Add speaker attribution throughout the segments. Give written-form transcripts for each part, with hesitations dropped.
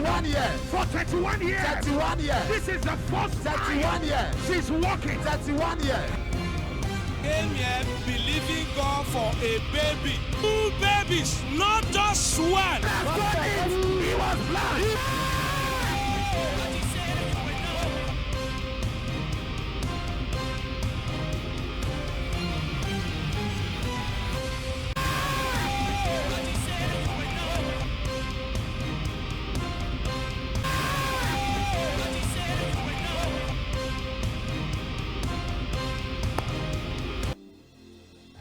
Speaker 1: 31 years.
Speaker 2: For 31 years.
Speaker 1: 31 years.
Speaker 2: This is the first
Speaker 1: 31
Speaker 2: time
Speaker 1: years.
Speaker 2: she's walking.
Speaker 1: 31 years.
Speaker 3: Came here believing God for a baby. 2 babies, not just one.
Speaker 2: He was blind.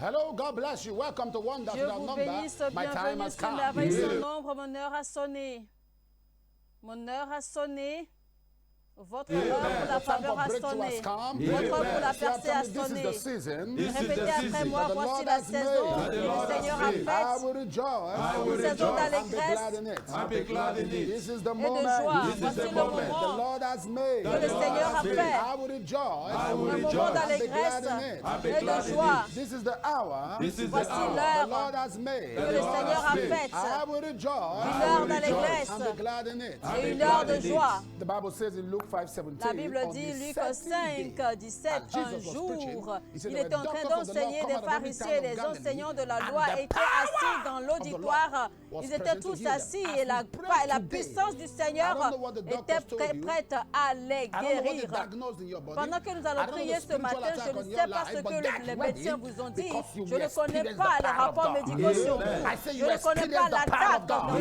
Speaker 1: Hello, God bless you. Welcome to Wonders
Speaker 4: Dieu
Speaker 1: Without
Speaker 4: vous
Speaker 1: Number.
Speaker 4: bénisse,
Speaker 1: My time
Speaker 4: bienvenue
Speaker 1: has
Speaker 4: sur
Speaker 1: come.
Speaker 4: Merveille sans nombre, mon heure a sonné. Mon heure a sonné. Votre heure pour la faveur a sonné. Votre heure pour la percée a sonné. Répétez après moi, voici la saison que le Seigneur a faite. Une saison d'allégresse et de joie. Voici le moment que le Seigneur a fait. Un moment d'allégresse et de joie. Voici l'heure que le Seigneur a faite. Une heure d'allégresse et une heure de joie. La Bible dit, Luc 5, 17, un jour, il était en train d'enseigner, des pharisiens et des enseignants de la loi étaient assis dans l'auditoire. Ils étaient tous assis et la puissance du Seigneur était prête à les guérir. Pendant que nous allons prier ce matin, je ne sais pas ce que les médecins vous ont dit. Je ne connais pas les rapports médicaux sur vous. Je ne connais pas l'attaque dans votre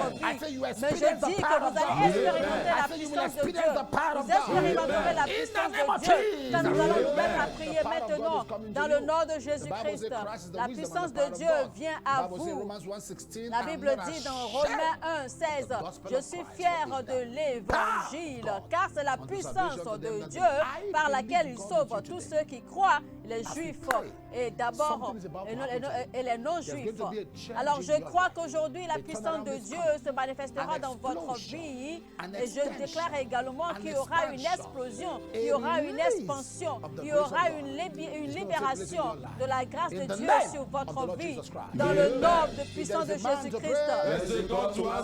Speaker 4: vie. Mais je dis que vous allez expérimenter la puissance de Dieu. Vous expérimenterez la puissance de Dieu. Quand nous allons nous mettre à prier maintenant dans le nom de Jésus-Christ. La puissance de Dieu vient à vous. La Bible dit dans Romains 1, 16, je suis fier de l'évangile, car c'est la puissance de Dieu par laquelle il sauve tous ceux qui croient, les juifs et d'abord et les non-juifs. Alors je crois qu'aujourd'hui la puissance de Dieu se manifestera dans votre vie et je déclare également qu'il y aura une explosion, il y aura une expansion, il y aura une libération de la grâce de Dieu sur votre vie dans le nom de puissance de Jésus-Christ.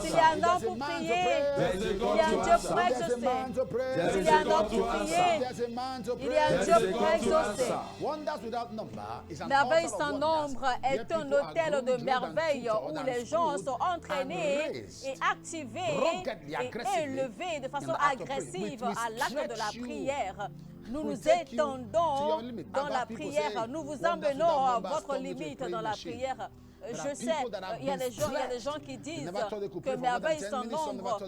Speaker 4: S'il y a un homme pour prier, il y a un Dieu pour exaucer. S'il y a un homme pour prier, il y a un Dieu pour exaucer. Merveille sans nombre est un hôtel de merveille où les gens sont entraînés et activés et élevés de façon agressive à l'acte de la prière. Nous nous étendons dans la prière, nous vous emmenons à votre limite dans la prière. Je sais, il y a des gens qui disent que Merveille sans nombre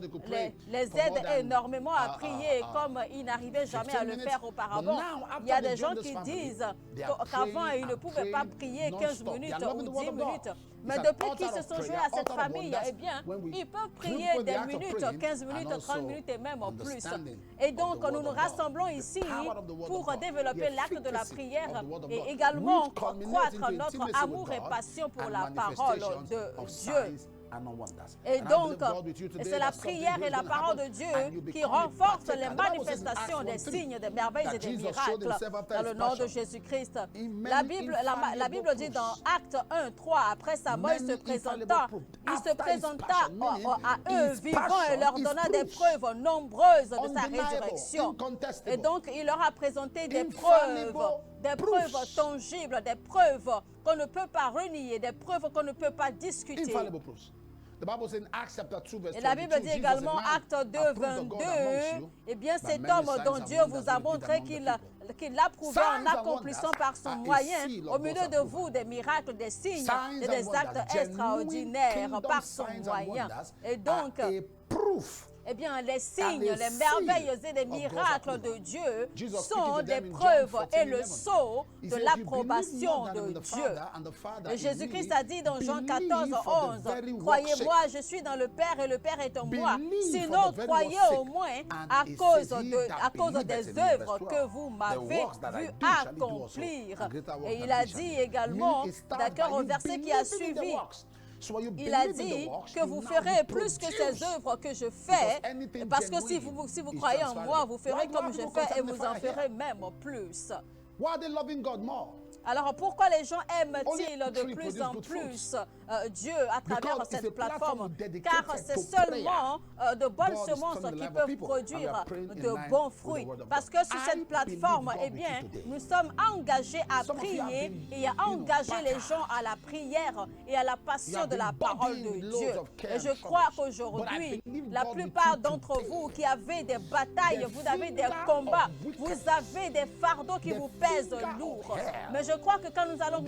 Speaker 4: les aide énormément à prier comme ils n'arrivaient jamais à le faire auparavant. Il y a des gens qui disent qu'avant, ils ne pouvaient pas prier 15 minutes ou 10 minutes. Mais depuis qu'ils se sont joints à cette famille, eh bien, ils peuvent prier des minutes, 15 minutes, 30 minutes et même plus. Et donc, nous nous rassemblons ici pour développer l'acte de la prière et également croître notre amour et passion pour la parole de Dieu. Et donc, c'est la prière et la parole de Dieu qui renforcent les manifestations des signes, des merveilles et des miracles dans le nom de Jésus-Christ. La Bible dit dans Actes 1, 3, après Samuel il se présenta à eux vivants et leur donna des preuves nombreuses de sa résurrection. Et donc, il leur a présenté des preuves tangibles, des preuves qu'on ne peut pas renier, des preuves qu'on ne peut pas discuter. Et la Bible dit également, Acte 2, 22, eh bien cet homme dont Dieu vous a montré qu'il l'approuvait en accomplissant par son moyen, au milieu de vous, des miracles, des signes et des actes extraordinaires par son moyen. Et donc, eh bien, les signes, les merveilles et les miracles de Dieu sont des preuves et le sceau de l'approbation de Dieu. Et Jésus-Christ a dit dans Jean 14, 11, « Croyez-moi, je suis dans le Père et le Père est en moi. Sinon, croyez au moins à cause des œuvres que vous m'avez vu accomplir. » Et il a dit également, d'accord, au verset qui a suivi, il a dit que vous ferez plus que ces œuvres que je fais, parce que si vous croyez en moi, vous ferez comme je fais et vous en ferez même plus. Alors pourquoi les gens
Speaker 1: Only
Speaker 4: aiment-ils de
Speaker 1: tree
Speaker 4: plus
Speaker 1: produce
Speaker 4: en
Speaker 1: good
Speaker 4: plus Dieu à travers
Speaker 1: Because it's a
Speaker 4: cette plateforme?
Speaker 1: platform dedicated
Speaker 4: Car c'est
Speaker 1: to
Speaker 4: seulement de bonnes
Speaker 1: God is
Speaker 4: semences
Speaker 1: turning the
Speaker 4: qui
Speaker 1: life of
Speaker 4: peuvent
Speaker 1: people, and we
Speaker 4: produire
Speaker 1: are praying in
Speaker 4: de
Speaker 1: line
Speaker 4: bons
Speaker 1: with the
Speaker 4: fruits.
Speaker 1: word of
Speaker 4: Parce
Speaker 1: God.
Speaker 4: que sur
Speaker 1: I
Speaker 4: cette plateforme,
Speaker 1: believe God
Speaker 4: eh
Speaker 1: with
Speaker 4: bien,
Speaker 1: you today.
Speaker 4: nous sommes engagés à
Speaker 1: Some of you have
Speaker 4: prier
Speaker 1: been,
Speaker 4: et à engager les gens à la prière et à la passion de la parole de Dieu. Et je crois qu'aujourd'hui, la plupart d'entre vous qui avez des batailles, vous avez des combats, vous avez des fardeaux qui vous pèsent lourd. Mais je crois que quand nous allons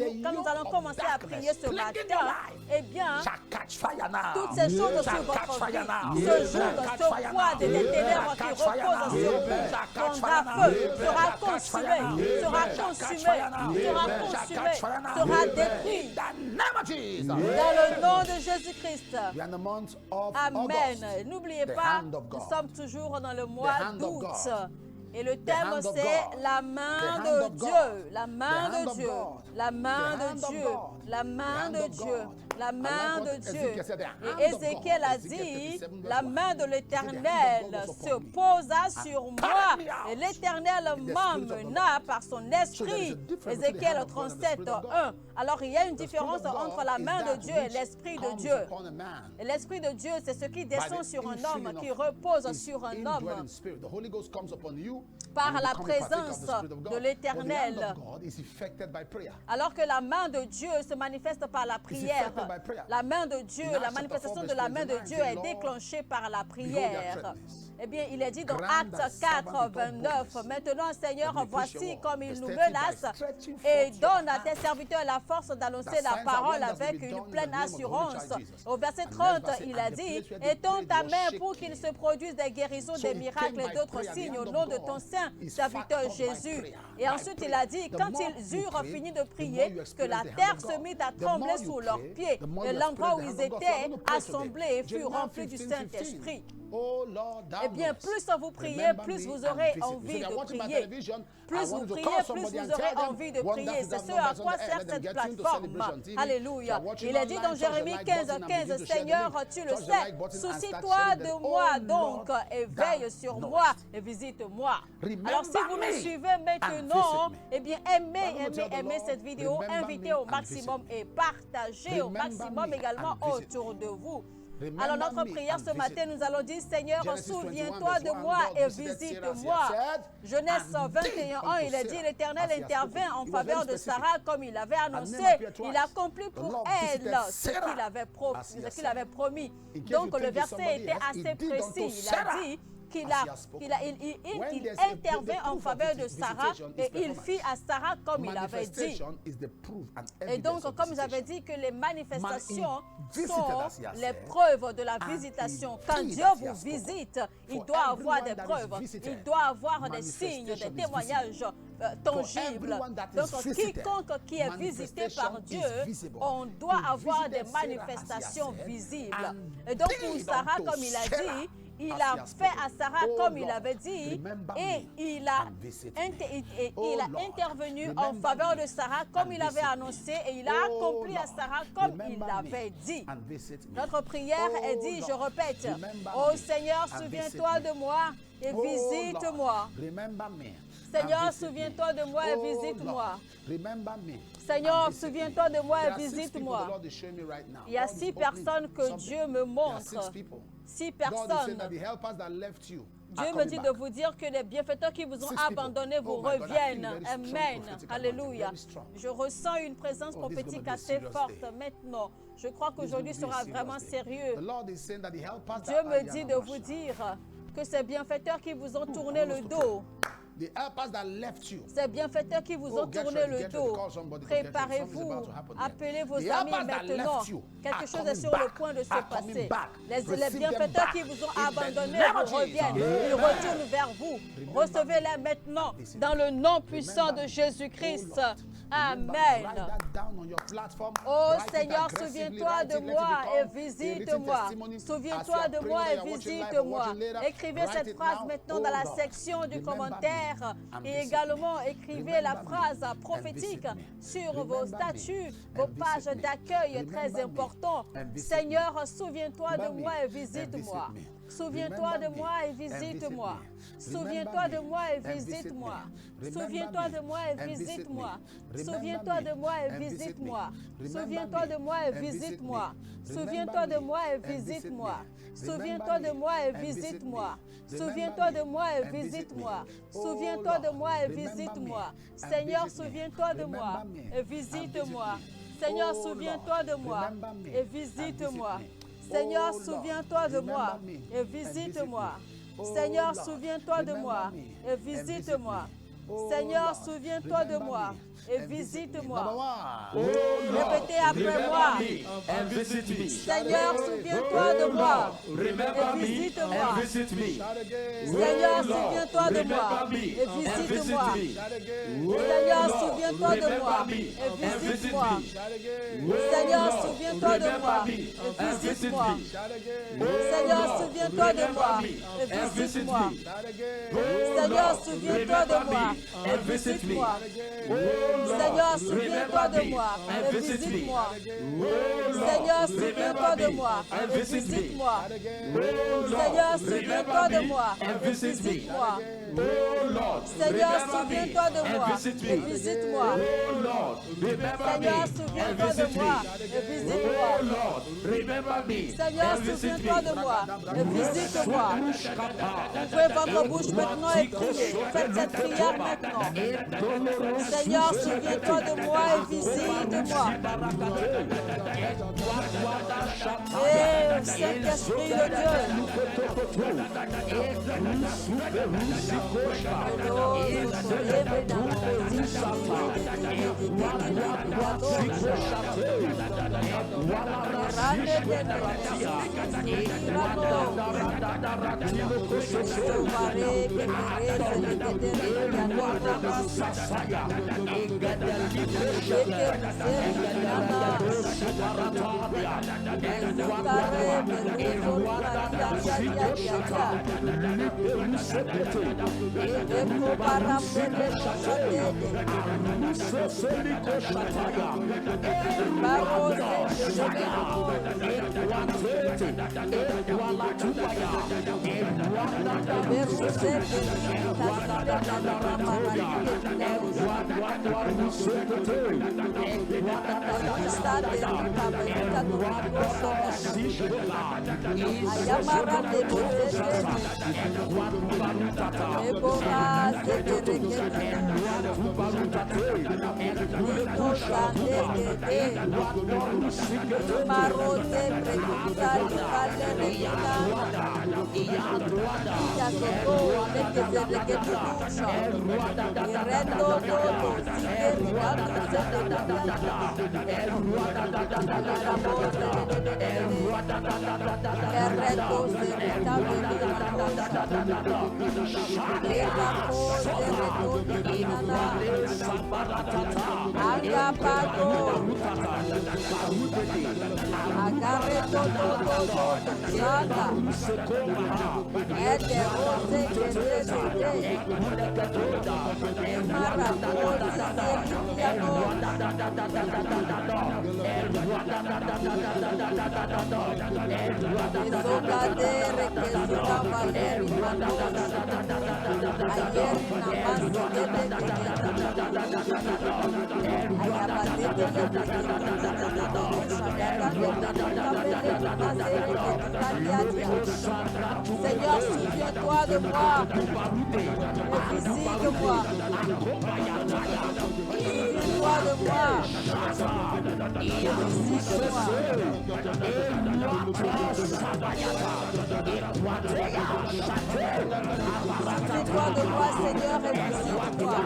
Speaker 4: commencer à prier ce matin, eh bien, toutes ces choses sur votre vie, ce joug, ce poids des ténèbres qui reposent sur vous, prendra feu, sera consumé, sera détruit. Dans le nom de Jésus-Christ. Amen. N'oubliez pas, nous sommes toujours dans le mois d'août. Et le thème, c'est la main de Dieu, la main de Dieu, la main de Dieu, la main de Dieu, la main de Dieu. Et Ézéchiel a dit, la main de l'Éternel se posa sur moi et l'Éternel m'emmena par son esprit. Ézéchiel 37, 1. Alors il y a une différence entre la main de Dieu et l'Esprit de Dieu. Et l'Esprit de Dieu, c'est ce qui descend sur un homme, qui repose sur un homme. Par la présence de l'Éternel. Alors que la main de Dieu se manifeste par la prière. La main de Dieu, la manifestation de la main de Dieu est déclenchée par la prière. Eh bien, il est dit dans Actes 4, 29, « Maintenant, Seigneur, voici comme il nous menace et donne à tes serviteurs la force d'annoncer la parole avec une pleine assurance. » Au verset 30, il a dit, « Étends ta main pour qu'il se produise des guérisons, des miracles et d'autres signes au nom de ton saint serviteur Jésus. » Et ensuite, il a dit, « Quand ils eurent fini de prier, que la terre se mit à trembler sous leurs pieds, et l'endroit où ils étaient assemblés fut rempli du Saint-Esprit. » Eh bien, plus vous priez, plus vous aurez envie de prier. Plus vous priez, plus vous aurez envie de prier. C'est ce à quoi sert cette plateforme. Alléluia. Il est dit dans Jérémie 15, 15, « Seigneur, tu le sais, soucie-toi de moi donc et veille sur moi et visite-moi. » Alors, si vous me suivez maintenant, eh bien, aimez cette vidéo, invitez au maximum et partagez au maximum également autour de vous. Alors notre prière ce matin, nous allons dire, Seigneur, souviens-toi de moi et visite-moi. Genèse 21, il a dit, l'Éternel intervint en faveur de Sarah comme il avait annoncé. Il accomplit pour elle ce qu'il avait promis. Donc le verset était assez précis. Il a dit qu'il intervint en faveur de Sarah et il fit à Sarah comme il avait dit. Et donc, comme j'avais dit, que les manifestations sont les preuves de la visitation. Quand Dieu vous visite, il doit avoir des preuves, il doit avoir des signes, des témoignages tangibles. Donc, quiconque qui est visité par Dieu, on doit avoir des manifestations visibles. Et donc, pour Sarah, comme il a dit, il a fait à Sarah comme il avait dit et il a intervenu en faveur de Sarah comme il avait annoncé et il a accompli à Sarah comme il l'avait dit. Notre prière est dit, je répète, ô Seigneur, souviens-toi de moi et visite-moi. Seigneur, souviens-toi de moi et visite-moi. Seigneur, souviens-toi de moi et visite-moi. Il y a 6 personnes que Dieu me montre. 6 personnes. Dieu me dit de vous dire que les bienfaiteurs qui vous ont abandonné vous reviennent. Amen. Alléluia. Je ressens une présence prophétique assez forte maintenant. Je crois qu'aujourd'hui sera vraiment sérieux. Dieu me dit de vous dire que ces bienfaiteurs qui vous ont tourné le dos, ces bienfaiteurs qui vous ont tourné le dos, préparez-vous, appelez vos amis maintenant. Quelque chose est sur le point de se passer. Les bienfaiteurs qui vous ont abandonné vous reviennent, ils retournent vers vous. Recevez-les maintenant dans le nom puissant de Jésus-Christ. Amen. Oh Seigneur, souviens-toi de moi et visite-moi. Souviens-toi de moi et visite-moi. Écrivez cette phrase maintenant dans la section du commentaire et également écrivez la phrase prophétique sur vos statuts, vos pages d'accueil très importants. Seigneur, souviens-toi de moi et visite-moi. Souviens-toi de moi et visite-moi. Souviens-toi de moi et visite-moi. Souviens-toi de moi et visite-moi. Souviens-toi de moi et visite-moi. Souviens-toi de moi et visite-moi. Souviens-toi de moi et visite-moi. Souviens-toi de moi et visite-moi. Souviens-toi de moi et visite-moi. Souviens-toi de moi et visite-moi. Seigneur, souviens-toi de moi et visite-moi. Seigneur, souviens-toi de moi et visite-moi. Seigneur, souviens-toi de moi et visite-moi. Seigneur, souviens-toi de moi et visite-moi. Seigneur, souviens-toi de moi et visite-moi. Répétez après moi. Seigneur, souviens-toi de moi et visite-moi. Seigneur, souviens-toi de moi et visite-moi. Seigneur, souviens-toi de moi et visite-moi. Seigneur, souviens-toi de moi et visite-moi. Seigneur, souviens-toi de moi et visite-moi. Seigneur, souviens-toi de moi et visite-moi. Seigneur, souviens-toi de moi et visite-moi. Seigneur, souviens-toi de moi et visite-moi. Seigneur, souviens-toi de moi et visite-moi. Seigneur, souviens-toi de moi et visite-moi. Seigneur, souviens-toi de moi et visite-moi. Seigneur, souviens-toi de moi et visite-moi. Vous pouvez votre bouche maintenant et prier. Faites cette prière maintenant. Seigneur, souviens-toi de moi et visite-moi. Et Saint-Esprit de Dieu. Seigneur, souviens-toi de moi et visite-moi. Souviens-toi de moi et visite-moi. Souviens-toi de moi, Seigneur, et visite-moi.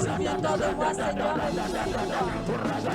Speaker 4: Souviens-toi de moi, Seigneur, et miséricorde. Souviens-toi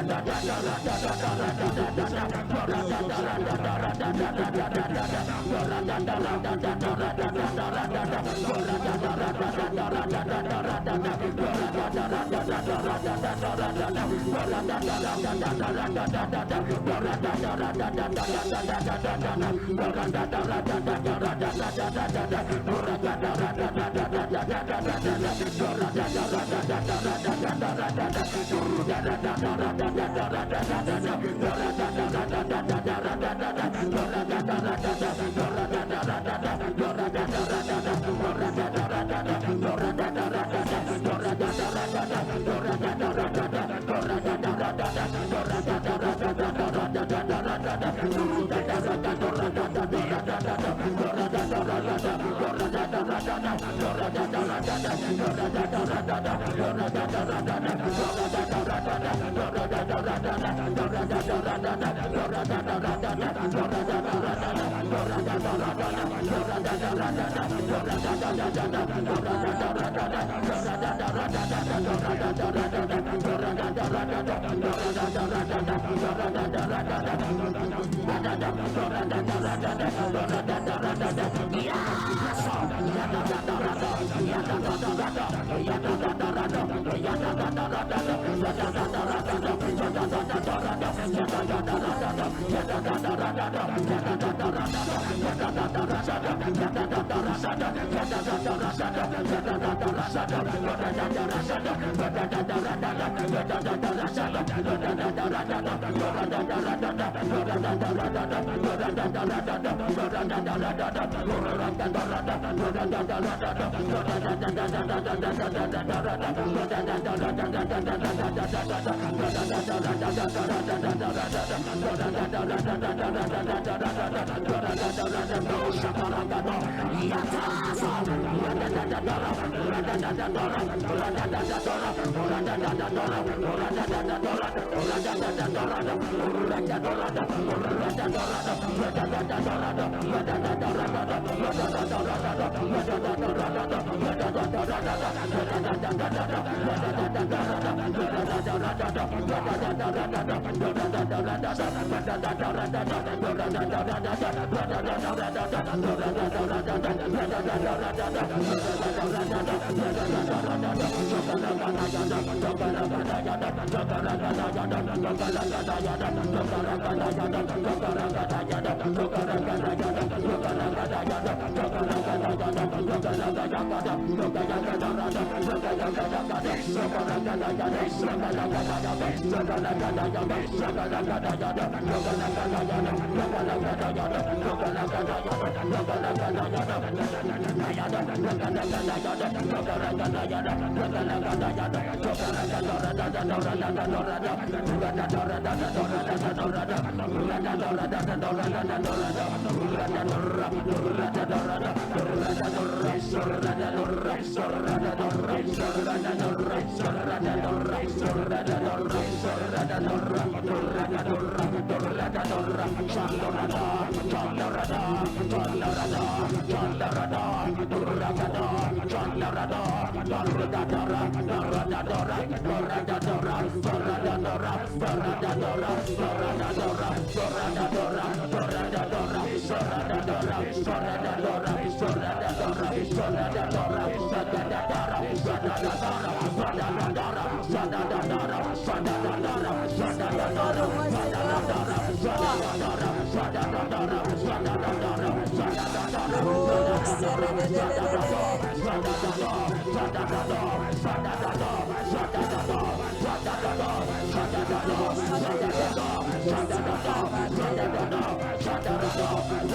Speaker 4: de moi, Seigneur, et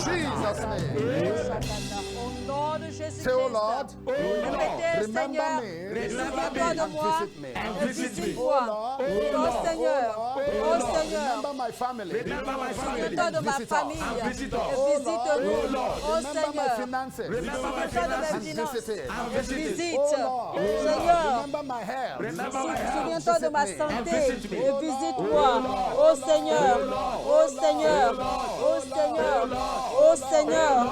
Speaker 1: Jesus' name.
Speaker 4: Au nom de Jésus-Christ.
Speaker 1: Say, oh Lord,
Speaker 4: Répétez,
Speaker 1: remember
Speaker 4: Seigneur,
Speaker 1: me
Speaker 4: souviens-toi de
Speaker 1: and
Speaker 4: moi
Speaker 1: visit me.
Speaker 4: et visite-moi. Oh Seigneur, oh Seigneur,
Speaker 1: Remember my family.
Speaker 4: souviens-toi de ma famille et visite-nous. Oh
Speaker 1: Remember my
Speaker 4: Seigneur,
Speaker 1: finances.
Speaker 4: souviens-toi de mes
Speaker 1: And
Speaker 4: finances
Speaker 1: visit it.
Speaker 4: et visite.
Speaker 1: Oh Lord,
Speaker 4: Seigneur,
Speaker 1: remember my health.
Speaker 4: souviens-toi de ma
Speaker 1: Visit me.
Speaker 4: santé et visite-moi. Oh Seigneur, oh Seigneur, oh Seigneur, oh Seigneur,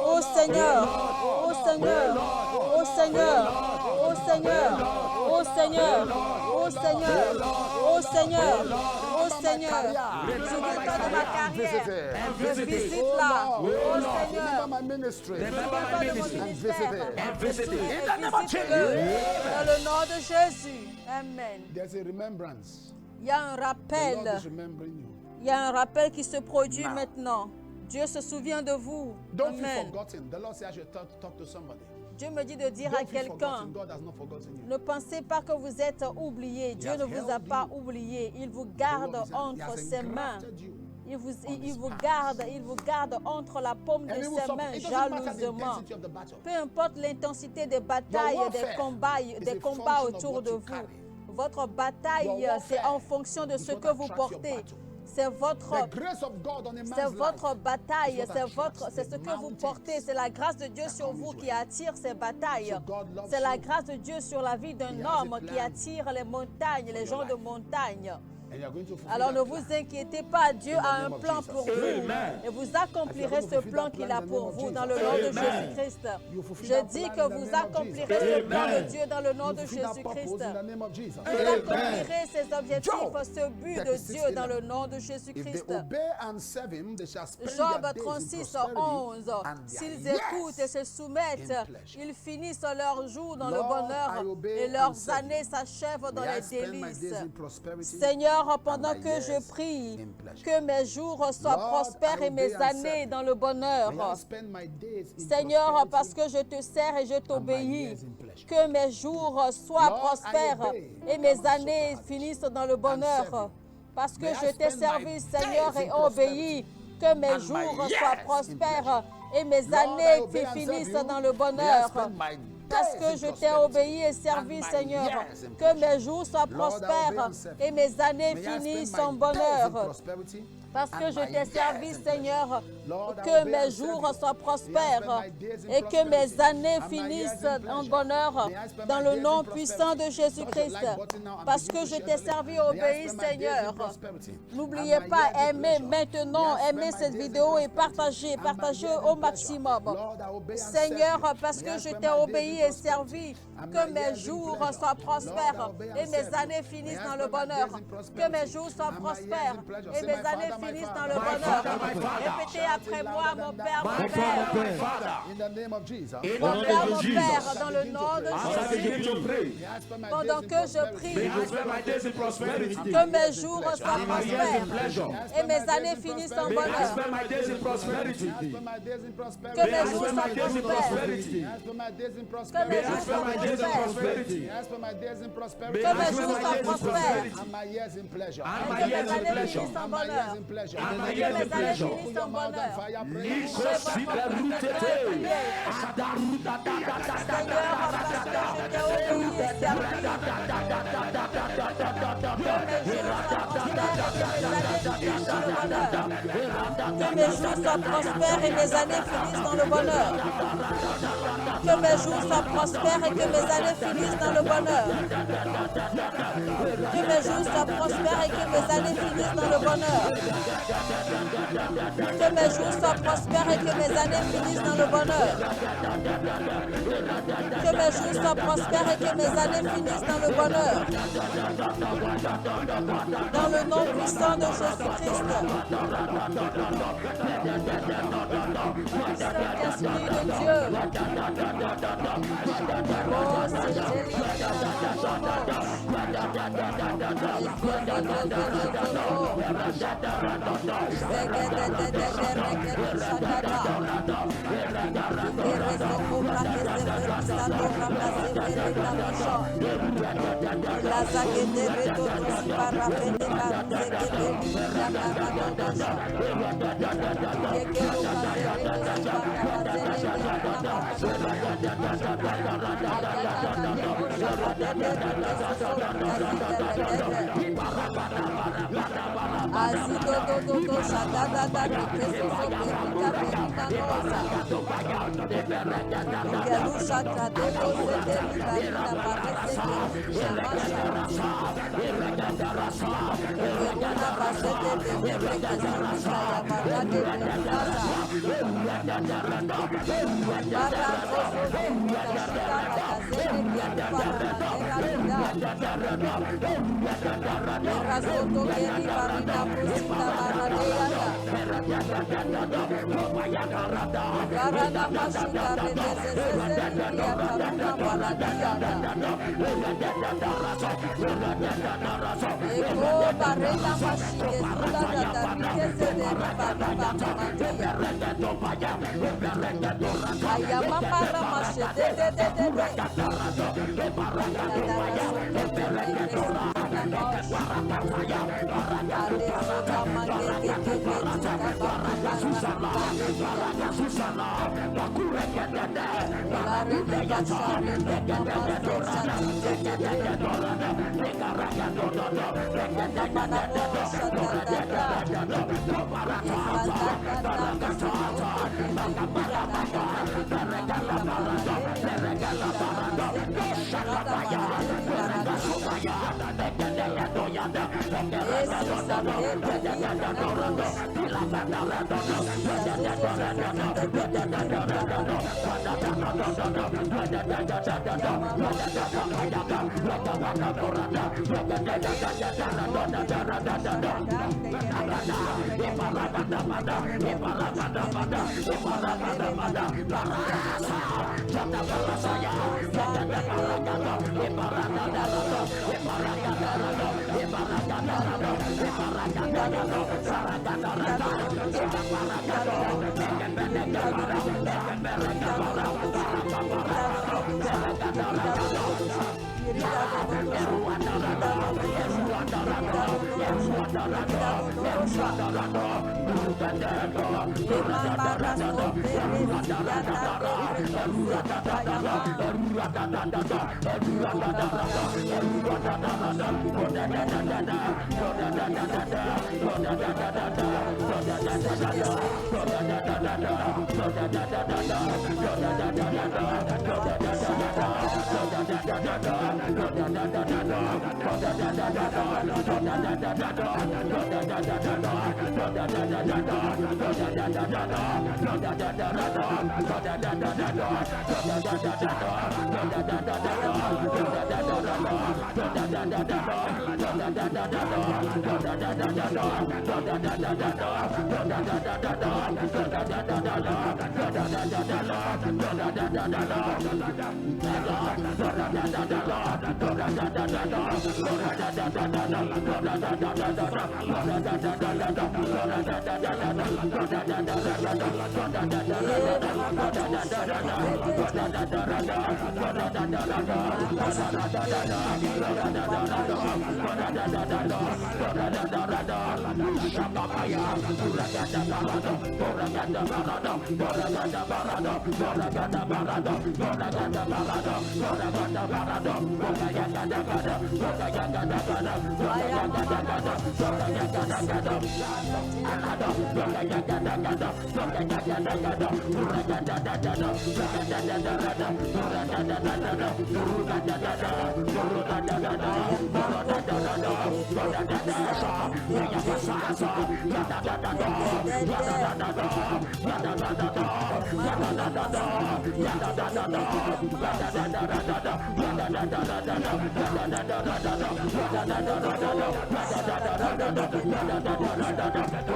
Speaker 4: oh Seigneur, oh Seigneur, oh Seigneur, oh Seigneur, oh Seigneur, oh Seigneur, oh Seigneur, oh Seigneur, souviens-toi de ma carrière et visite-la. Oh Seigneur,
Speaker 1: Remember my ministry.
Speaker 4: souviens-toi de mon
Speaker 1: And
Speaker 4: ministère
Speaker 1: visit it.
Speaker 4: et visite-le dans le nom de Jésus. Amen.
Speaker 1: There's a remembrance.
Speaker 4: Il y a un
Speaker 1: The Lord
Speaker 4: rappel.
Speaker 1: is remembering you.
Speaker 4: Il y a un rappel qui se produit maintenant. Dieu se souvient de vous.
Speaker 1: Don't feel
Speaker 4: Amen.
Speaker 1: forgotten. The Lord says I should talk to somebody.
Speaker 4: Dieu me dit de dire à
Speaker 1: Don't feel
Speaker 4: quelqu'un,
Speaker 1: forgotten. God has not forgotten you.
Speaker 4: ne pensez pas que vous êtes oublié. Dieu ne vous a pas oublié. Il vous garde entre ses mains. Il vous garde entre la paume de
Speaker 1: And he will
Speaker 4: ses
Speaker 1: support.
Speaker 4: mains
Speaker 1: It doesn't matter the
Speaker 4: jalousement.
Speaker 1: intensity of the battle.
Speaker 4: Peu importe l'intensité des batailles et des combats autour de vous. Votre bataille, c'est en fonction de ce que vous portez. C'est votre
Speaker 1: The grace of God on a man's
Speaker 4: C'est votre
Speaker 1: life.
Speaker 4: bataille, c'est ce que vous portez, c'est la grâce de Dieu sur vous qui attire ces batailles. C'est la grâce de Dieu sur la vie d'un homme qui attire les montagnes, les gens de montagne.
Speaker 1: And you are going to fulfill
Speaker 4: Alors ne
Speaker 1: that
Speaker 4: vous
Speaker 1: plan.
Speaker 4: inquiétez pas, Dieu a un plan pour vous et vous accomplirez ce plan qu'il a pour vous dans le nom de Jésus-Christ. Je dis que vous accomplirez ce plan de Dieu dans le nom de
Speaker 1: Fulfill that purpose
Speaker 4: Jésus-Christ.
Speaker 1: in the name of Jesus.
Speaker 4: Vous accomplirez ces objectifs, ce but de Dieu dans le nom de
Speaker 1: If they
Speaker 4: Jésus-Christ.
Speaker 1: obey and serve him, they shall spend
Speaker 4: Job
Speaker 1: their days in
Speaker 4: 36,
Speaker 1: prosperity
Speaker 4: 11.
Speaker 1: and
Speaker 4: S'ils
Speaker 1: their
Speaker 4: écoutent et se
Speaker 1: years
Speaker 4: soumettent,
Speaker 1: in pleasure.
Speaker 4: ils finissent leur jour dans le
Speaker 1: Lord, I
Speaker 4: bonheur
Speaker 1: obey
Speaker 4: et
Speaker 1: and
Speaker 4: leurs
Speaker 1: serve
Speaker 4: années s'achèvent dans
Speaker 1: May I
Speaker 4: les
Speaker 1: spend my
Speaker 4: délices.
Speaker 1: days in prosperity
Speaker 4: Seigneur,
Speaker 1: and
Speaker 4: pendant
Speaker 1: my
Speaker 4: que je
Speaker 1: years
Speaker 4: prie,
Speaker 1: in pleasure.
Speaker 4: que mes jours soient
Speaker 1: Lord,
Speaker 4: prospères
Speaker 1: I
Speaker 4: et mes
Speaker 1: obey and
Speaker 4: années
Speaker 1: serve
Speaker 4: dans le bonheur.
Speaker 1: May I spend my days in
Speaker 4: Seigneur,
Speaker 1: prosperity
Speaker 4: parce que je te sers et je
Speaker 1: and my
Speaker 4: t'obéis,
Speaker 1: years in pleasure.
Speaker 4: que mes jours soient
Speaker 1: Lord, I
Speaker 4: prospères
Speaker 1: obey
Speaker 4: et mes
Speaker 1: and
Speaker 4: années
Speaker 1: serve
Speaker 4: finissent dans le
Speaker 1: serve
Speaker 4: bonheur.
Speaker 1: you.
Speaker 4: Parce que
Speaker 1: May I
Speaker 4: je t'ai
Speaker 1: spend
Speaker 4: servi,
Speaker 1: my
Speaker 4: Seigneur,
Speaker 1: days
Speaker 4: et
Speaker 1: in
Speaker 4: obéi, que mes
Speaker 1: and my
Speaker 4: jours
Speaker 1: years
Speaker 4: soient
Speaker 1: in
Speaker 4: prospères et mes
Speaker 1: Lord, I
Speaker 4: années
Speaker 1: obey and serve
Speaker 4: finissent
Speaker 1: you.
Speaker 4: dans le
Speaker 1: May I
Speaker 4: bonheur.
Speaker 1: spend my
Speaker 4: Parce
Speaker 1: days
Speaker 4: que
Speaker 1: in
Speaker 4: je t'ai
Speaker 1: prosperity
Speaker 4: obéi et servi,
Speaker 1: and my
Speaker 4: Seigneur,
Speaker 1: years in
Speaker 4: que
Speaker 1: pleasure.
Speaker 4: mes jours soient
Speaker 1: Lord, I obey
Speaker 4: prospères
Speaker 1: and serve
Speaker 4: et mes années
Speaker 1: May I
Speaker 4: finissent
Speaker 1: spend
Speaker 4: en
Speaker 1: my days in
Speaker 4: bonheur.
Speaker 1: prosperity
Speaker 4: Parce que
Speaker 1: and
Speaker 4: je
Speaker 1: my
Speaker 4: t'ai
Speaker 1: years
Speaker 4: servi,
Speaker 1: in pleasure.
Speaker 4: Seigneur,
Speaker 1: Lord, I
Speaker 4: que
Speaker 1: obey
Speaker 4: mes
Speaker 1: and serve
Speaker 4: jours
Speaker 1: you.
Speaker 4: soient
Speaker 1: May I
Speaker 4: prospères
Speaker 1: spend my days in
Speaker 4: et que mes
Speaker 1: prosperity
Speaker 4: années
Speaker 1: and my
Speaker 4: finissent
Speaker 1: years in
Speaker 4: en
Speaker 1: pleasure.
Speaker 4: bonheur
Speaker 1: May I spend
Speaker 4: dans
Speaker 1: my
Speaker 4: le
Speaker 1: days
Speaker 4: nom
Speaker 1: in
Speaker 4: puissant de
Speaker 1: prosperity.
Speaker 4: Jésus-Christ.
Speaker 1: Touch your life button now and
Speaker 4: Parce
Speaker 1: begin
Speaker 4: que
Speaker 1: to
Speaker 4: je
Speaker 1: share
Speaker 4: t'ai
Speaker 1: the
Speaker 4: servi,
Speaker 1: link. May I
Speaker 4: obéis,
Speaker 1: spend my days in
Speaker 4: Seigneur.
Speaker 1: prosperity
Speaker 4: N'oubliez
Speaker 1: and my
Speaker 4: pas,
Speaker 1: years in
Speaker 4: aimez
Speaker 1: pleasure.
Speaker 4: maintenant,
Speaker 1: May I spend
Speaker 4: aimez
Speaker 1: my
Speaker 4: cette
Speaker 1: days in
Speaker 4: vidéo et
Speaker 1: prosperity
Speaker 4: partagez,
Speaker 1: and my
Speaker 4: partagez
Speaker 1: years in
Speaker 4: au
Speaker 1: pleasure.
Speaker 4: maximum.
Speaker 1: Lord, I obey and
Speaker 4: Seigneur,
Speaker 1: serve you.
Speaker 4: parce
Speaker 1: May I
Speaker 4: que je
Speaker 1: spend
Speaker 4: t'ai
Speaker 1: my days
Speaker 4: obéi
Speaker 1: in
Speaker 4: et servi,
Speaker 1: prosperity and
Speaker 4: que
Speaker 1: my
Speaker 4: mes
Speaker 1: years in
Speaker 4: jours
Speaker 1: pleasure.
Speaker 4: soient
Speaker 1: Lord,
Speaker 4: prospères
Speaker 1: I obey and
Speaker 4: et mes
Speaker 1: serve you.
Speaker 4: années
Speaker 1: May
Speaker 4: finissent
Speaker 1: I
Speaker 4: dans le
Speaker 1: spend my
Speaker 4: bonheur.
Speaker 1: days in
Speaker 4: Que
Speaker 1: prosperity
Speaker 4: mes jours soient
Speaker 1: and my years
Speaker 4: prospères
Speaker 1: in pleasure.
Speaker 4: et
Speaker 1: Say,
Speaker 4: mes
Speaker 1: my
Speaker 4: années
Speaker 1: Father, my
Speaker 4: finissent
Speaker 1: Father.
Speaker 4: dans le
Speaker 1: My
Speaker 4: bonheur.
Speaker 1: Father, my Father.
Speaker 4: Répétez
Speaker 1: Shout
Speaker 4: après
Speaker 1: it
Speaker 4: moi,
Speaker 1: louder
Speaker 4: mon
Speaker 1: than
Speaker 4: Père,
Speaker 1: that.
Speaker 4: mon
Speaker 2: My
Speaker 4: Père.
Speaker 2: Father, my Father.
Speaker 1: In the name of Jesus.
Speaker 2: In
Speaker 4: Mon
Speaker 2: the
Speaker 4: Père,
Speaker 2: name
Speaker 4: mon
Speaker 2: of
Speaker 4: Père,
Speaker 2: Jesus.
Speaker 4: dans le nom de
Speaker 2: As I begin
Speaker 4: Jésus.
Speaker 2: to pray,
Speaker 1: May I spend my
Speaker 4: Pendant
Speaker 1: days in
Speaker 4: que je
Speaker 1: prosperity.
Speaker 4: prie,
Speaker 2: may I spend my days in prosperity
Speaker 4: que mes jours soient
Speaker 2: and my years in
Speaker 4: prospères
Speaker 2: pleasure.
Speaker 4: et mes années finissent en
Speaker 2: May I
Speaker 4: bonheur.
Speaker 2: spend my days in prosperity.
Speaker 1: May I spend my days in prosperity.
Speaker 4: Que
Speaker 2: May I
Speaker 4: mes jours
Speaker 2: spend
Speaker 4: soient
Speaker 2: my days in
Speaker 4: prospères.
Speaker 2: prosperity.
Speaker 1: May I spend my days in
Speaker 4: Que
Speaker 1: prosperity.
Speaker 4: mes
Speaker 2: May I
Speaker 4: jours
Speaker 2: spend
Speaker 4: soient
Speaker 2: my days in
Speaker 4: prospères.
Speaker 2: prosperity.
Speaker 1: May I spend my days in prosperity.
Speaker 2: May
Speaker 4: Que
Speaker 2: I
Speaker 4: mes
Speaker 2: spend
Speaker 4: jours
Speaker 2: my
Speaker 4: soient
Speaker 2: days in
Speaker 4: prospères.
Speaker 2: prosperity.
Speaker 1: And my years in pleasure.
Speaker 2: And
Speaker 4: Et
Speaker 2: my
Speaker 4: que
Speaker 2: years
Speaker 4: mes
Speaker 2: in
Speaker 4: années
Speaker 2: pleasure.
Speaker 4: finissent en
Speaker 1: And my years
Speaker 4: bonheur.
Speaker 1: in pleasure.
Speaker 2: And my
Speaker 4: Que
Speaker 2: years in
Speaker 4: mes années
Speaker 2: pleasure.
Speaker 4: finissent en bonheur.
Speaker 2: Liko sida rutete. Adaruda da da da da
Speaker 4: Seigneur, parce que je t'ai obéi et servi. Que mes jours soient prospères et mes années finissent dans le bonheur. Que mes jours soient prospères et que mes années finissent dans le bonheur. Que mes jours soient prospères et que mes années finissent dans le bonheur. Que mes jours soient prospères et que mes années finissent dans le bonheur. Que mes jours soient prospères et que mes années finissent dans le bonheur. Dans le nom puissant de Jésus-Christ. Saint-Esprit de Dieu. Oh, c'est délicat.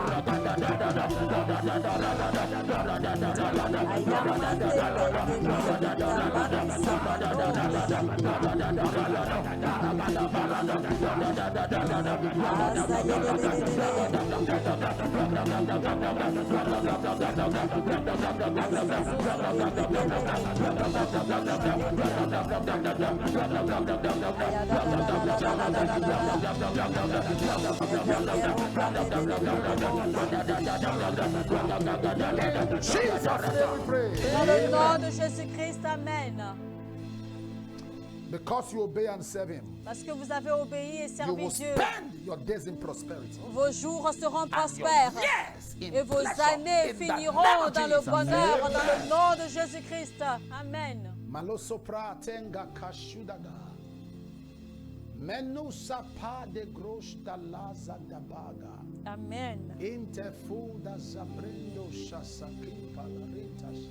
Speaker 2: Ragada
Speaker 4: Dans le nom de Jésus-Christ, amen.
Speaker 1: Because you obey and serve him,
Speaker 4: Parce que vous avez obéi et
Speaker 1: you
Speaker 4: servi
Speaker 1: will
Speaker 4: Dieu,
Speaker 1: spend your days in prosperity.
Speaker 4: vos jours seront
Speaker 1: And your
Speaker 4: prospères
Speaker 1: years in
Speaker 4: et vos
Speaker 1: pleasure
Speaker 4: années
Speaker 1: in the
Speaker 4: finiront
Speaker 1: name of
Speaker 4: dans le
Speaker 1: Jesus.
Speaker 4: bonheur, dans le nom de Jésus-Christ. Amen.
Speaker 1: Malosopra tenga kashudaga. Menusa pa de groshta laza dabaga.
Speaker 4: Amen.
Speaker 1: Interfuda zabrendo shasaki palaritas.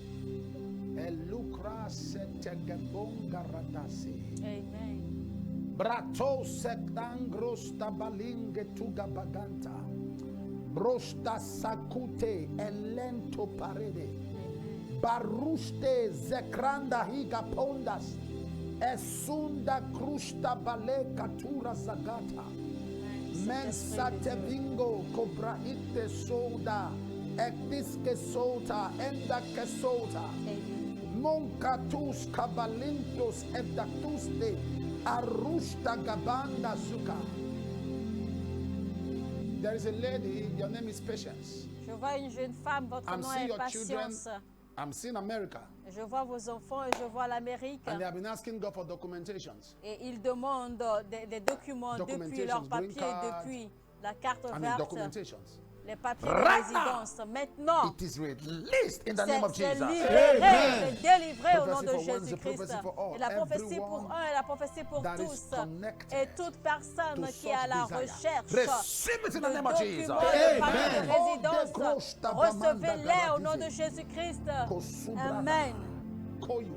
Speaker 1: Elukra setegebonga radasi.
Speaker 4: Amen.
Speaker 1: Brato sektangros tabalinge tuga baganta. Brosta sakute elento parede. Baruste zekranda higa pondas. Esunda krusta bale katura zagata. Mensate bingo cobra ite soda. Ektiske sota enda kesota. Monkatus kabalintos edatuste. Arusta gabanda zuka. There is a lady, your name is Patience.
Speaker 4: Je vois une jeune femme, votre
Speaker 1: I'm
Speaker 4: nom
Speaker 1: seeing
Speaker 4: est
Speaker 1: your children.
Speaker 4: Patience.
Speaker 1: I'm seeing America.
Speaker 4: Je vois vos enfants et je vois l'Amérique.
Speaker 1: And they have been asking God for documentations.
Speaker 4: Et ils demandent des documents depuis leur
Speaker 1: Documentations,
Speaker 4: papier,
Speaker 1: green card.
Speaker 4: depuis la carte
Speaker 1: I mean,
Speaker 4: verte,
Speaker 1: documentations.
Speaker 4: les papiers
Speaker 1: Right
Speaker 4: de résidence. Maintenant,
Speaker 1: It is released in the name of
Speaker 4: c'est
Speaker 1: Jesus.
Speaker 4: libéré, c'est délivré au nom
Speaker 1: Prophecy
Speaker 4: de
Speaker 1: for one is a
Speaker 4: Jésus-Christ.
Speaker 1: prophecy for all.
Speaker 4: Et la prophétie
Speaker 1: Everyone
Speaker 4: pour un et la prophétie pour
Speaker 1: that is
Speaker 4: tous.
Speaker 1: connected
Speaker 4: Et toute personne
Speaker 1: to
Speaker 4: qui est à la
Speaker 1: such desire.
Speaker 4: recherche
Speaker 1: Receive it in the
Speaker 4: de
Speaker 1: name of Jesus.
Speaker 4: documents, de papiers
Speaker 1: Amen.
Speaker 4: de résidence, recevez-les au nom de Jésus-Christ. Amen.
Speaker 1: Koyo.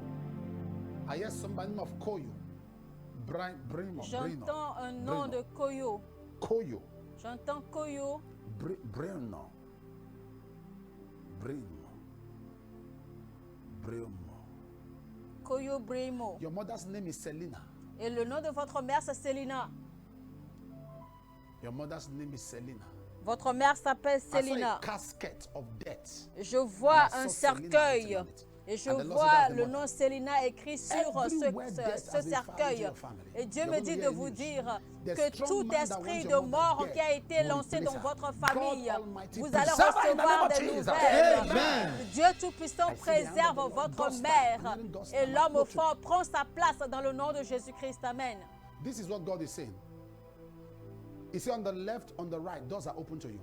Speaker 1: I hear somebody of Koyo. Brimo.
Speaker 4: J'entends un nom de Koyo.
Speaker 1: Koyo.
Speaker 4: J'entends Koyo.
Speaker 1: Brino.
Speaker 4: Koyo Brimo.
Speaker 1: Your mother's name is Selena.
Speaker 4: Et le nom de votre mère, c'est Selina.
Speaker 1: Your mother's name is Selena.
Speaker 4: Votre mère s'appelle
Speaker 1: I saw a
Speaker 4: Selina.
Speaker 1: casket of death.
Speaker 4: Je vois
Speaker 1: And I
Speaker 4: un
Speaker 1: saw Selena
Speaker 4: cercueil.
Speaker 1: written on it.
Speaker 4: Et je
Speaker 1: And the Lord
Speaker 4: vois
Speaker 1: said,
Speaker 4: le
Speaker 1: "That's the
Speaker 4: nom Selina écrit sur
Speaker 1: Everywhere death
Speaker 4: ce
Speaker 1: has been found
Speaker 4: cercueil.
Speaker 1: in your family.
Speaker 4: Et Dieu
Speaker 1: You're
Speaker 4: me
Speaker 1: going
Speaker 4: dit
Speaker 1: to
Speaker 4: de
Speaker 1: hear
Speaker 4: vous
Speaker 1: news.
Speaker 4: dire
Speaker 1: The
Speaker 4: que
Speaker 1: strong
Speaker 4: tout
Speaker 1: man that
Speaker 4: esprit
Speaker 1: wants
Speaker 4: de
Speaker 1: your mother
Speaker 4: mort
Speaker 1: dead
Speaker 4: qui a été
Speaker 1: will
Speaker 4: lancé
Speaker 1: replace
Speaker 4: dans
Speaker 1: her.
Speaker 4: votre
Speaker 1: God
Speaker 4: famille,
Speaker 1: Almighty
Speaker 4: vous allez
Speaker 1: preserve her in the name
Speaker 4: recevoir
Speaker 1: of
Speaker 4: des
Speaker 1: Jesus.
Speaker 4: nouvelles.
Speaker 1: Amen.
Speaker 4: Dieu Tout-Puissant
Speaker 1: I see the hand
Speaker 4: préserve
Speaker 1: of the Lord.
Speaker 4: votre
Speaker 1: Gospel.
Speaker 4: mère.
Speaker 1: Amen. Gospel.
Speaker 4: Et l'homme
Speaker 1: Gospel.
Speaker 4: fort prend sa place dans le nom de Jésus-Christ. Amen.
Speaker 1: This is what God is saying. He said on the left, on the right, doors are open to you.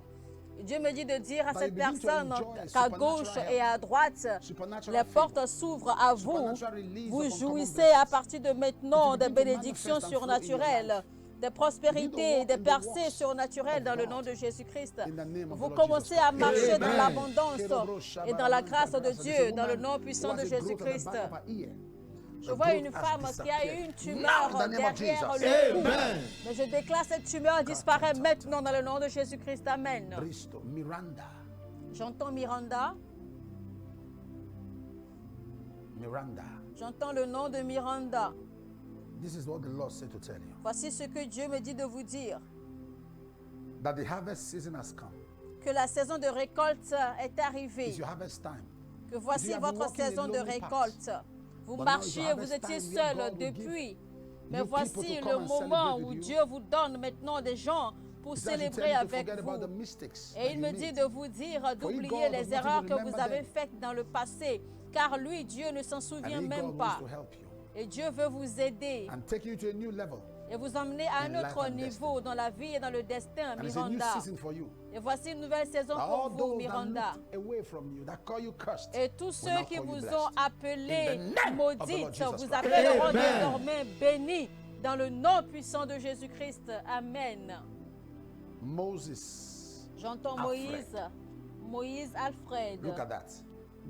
Speaker 4: Dieu me dit de dire à
Speaker 1: That
Speaker 4: cette
Speaker 1: you begin to
Speaker 4: personne
Speaker 1: enjoy
Speaker 4: qu'à
Speaker 1: supernatural
Speaker 4: gauche
Speaker 1: help,
Speaker 4: et à droite,
Speaker 1: supernatural
Speaker 4: les
Speaker 1: favor,
Speaker 4: portes s'ouvrent à vous.
Speaker 1: supernatural release
Speaker 4: Vous
Speaker 1: of uncommon
Speaker 4: jouissez
Speaker 1: blessings.
Speaker 4: à partir de maintenant
Speaker 1: It
Speaker 4: des
Speaker 1: will begin to
Speaker 4: bénédictions
Speaker 1: manifest and flow in your
Speaker 4: surnaturelles,
Speaker 1: life.
Speaker 4: des prospérités,
Speaker 1: walk
Speaker 4: des
Speaker 1: in the
Speaker 4: percées
Speaker 1: works
Speaker 4: surnaturelles
Speaker 1: of
Speaker 4: dans le
Speaker 1: God
Speaker 4: nom de Jésus-Christ.
Speaker 1: in the name of
Speaker 4: Vous
Speaker 1: the Lord
Speaker 4: commencez
Speaker 1: Jesus
Speaker 4: à
Speaker 1: Christ.
Speaker 4: marcher dans
Speaker 2: Amen.
Speaker 4: l'abondance et dans la grâce de
Speaker 1: There's a
Speaker 4: Dieu, dans le
Speaker 1: woman
Speaker 4: nom puissant
Speaker 1: who
Speaker 4: de
Speaker 1: has a growth at the
Speaker 4: Jésus-Christ.
Speaker 1: back of her ear.
Speaker 4: Je
Speaker 1: The
Speaker 4: vois
Speaker 1: growth
Speaker 4: une
Speaker 1: has
Speaker 4: femme qui a eu
Speaker 1: disappeared.
Speaker 4: une
Speaker 1: Now,
Speaker 4: tumeur
Speaker 1: in the name of
Speaker 4: derrière
Speaker 1: Jesus.
Speaker 4: le cou.
Speaker 2: Amen.
Speaker 4: Mais je déclare cette tumeur disparaît maintenant dans le nom de Jésus-Christ. Amen.
Speaker 1: Bristo, Miranda.
Speaker 4: J'entends Miranda.
Speaker 1: Miranda.
Speaker 4: J'entends le nom de Miranda.
Speaker 1: This is what the Lord said to tell you.
Speaker 4: Voici ce que Dieu me dit de vous dire.
Speaker 1: That the harvest season has come.
Speaker 4: Que la saison de récolte est arrivée.
Speaker 1: It's your harvest time.
Speaker 4: Que voici
Speaker 1: You have been
Speaker 4: votre
Speaker 1: walking in
Speaker 4: saison de
Speaker 1: lonely
Speaker 4: récolte. Vous
Speaker 1: But now
Speaker 4: marchiez,
Speaker 1: it's your
Speaker 4: vous
Speaker 1: harvest
Speaker 4: étiez
Speaker 1: time where
Speaker 4: seul
Speaker 1: God will
Speaker 4: depuis.
Speaker 1: give
Speaker 4: Mais
Speaker 1: you
Speaker 4: voici
Speaker 1: people to
Speaker 4: le
Speaker 1: come and
Speaker 4: moment
Speaker 1: celebrate
Speaker 4: où
Speaker 1: with you.
Speaker 4: Dieu vous donne maintenant des gens pour
Speaker 1: He said, I should
Speaker 4: célébrer
Speaker 1: tell you to
Speaker 4: avec
Speaker 1: forget about the
Speaker 4: vous.
Speaker 1: mistakes
Speaker 4: Et
Speaker 1: that
Speaker 4: il
Speaker 1: you
Speaker 4: me
Speaker 1: made.
Speaker 4: dit de vous dire d'oublier
Speaker 1: God
Speaker 4: les
Speaker 1: does not
Speaker 4: erreurs
Speaker 1: even
Speaker 4: que vous
Speaker 1: remember
Speaker 4: avez
Speaker 1: them.
Speaker 4: faites dans le passé. Car lui, Dieu ne s'en
Speaker 1: And
Speaker 4: souvient
Speaker 1: he,
Speaker 4: même
Speaker 1: God,
Speaker 4: pas.
Speaker 1: wants to help you
Speaker 4: Et Dieu veut vous aider
Speaker 1: and take you to a new level.
Speaker 4: et vous emmener à un
Speaker 1: in life
Speaker 4: autre
Speaker 1: and
Speaker 4: niveau dans la vie et dans le destin,
Speaker 1: And it's a new
Speaker 4: Miranda.
Speaker 1: season for you.
Speaker 4: Et voici une nouvelle saison
Speaker 1: All
Speaker 4: pour vous,
Speaker 1: those that
Speaker 4: Miranda.
Speaker 1: looked away from you, that call you cursed,
Speaker 4: Et tous
Speaker 1: will
Speaker 4: ceux
Speaker 1: now
Speaker 4: qui
Speaker 1: call you
Speaker 4: vous
Speaker 1: blessed.
Speaker 4: ont appelé
Speaker 1: In the name of the Lord
Speaker 4: maudite
Speaker 1: Jesus
Speaker 4: vous
Speaker 1: Christ.
Speaker 4: appelleront
Speaker 2: Amen.
Speaker 4: désormais bénis dans le nom puissant de Jésus-Christ. Amen.
Speaker 1: Moses,
Speaker 4: J'entends
Speaker 1: Alfred.
Speaker 4: Moïse Alfred.
Speaker 1: look at that.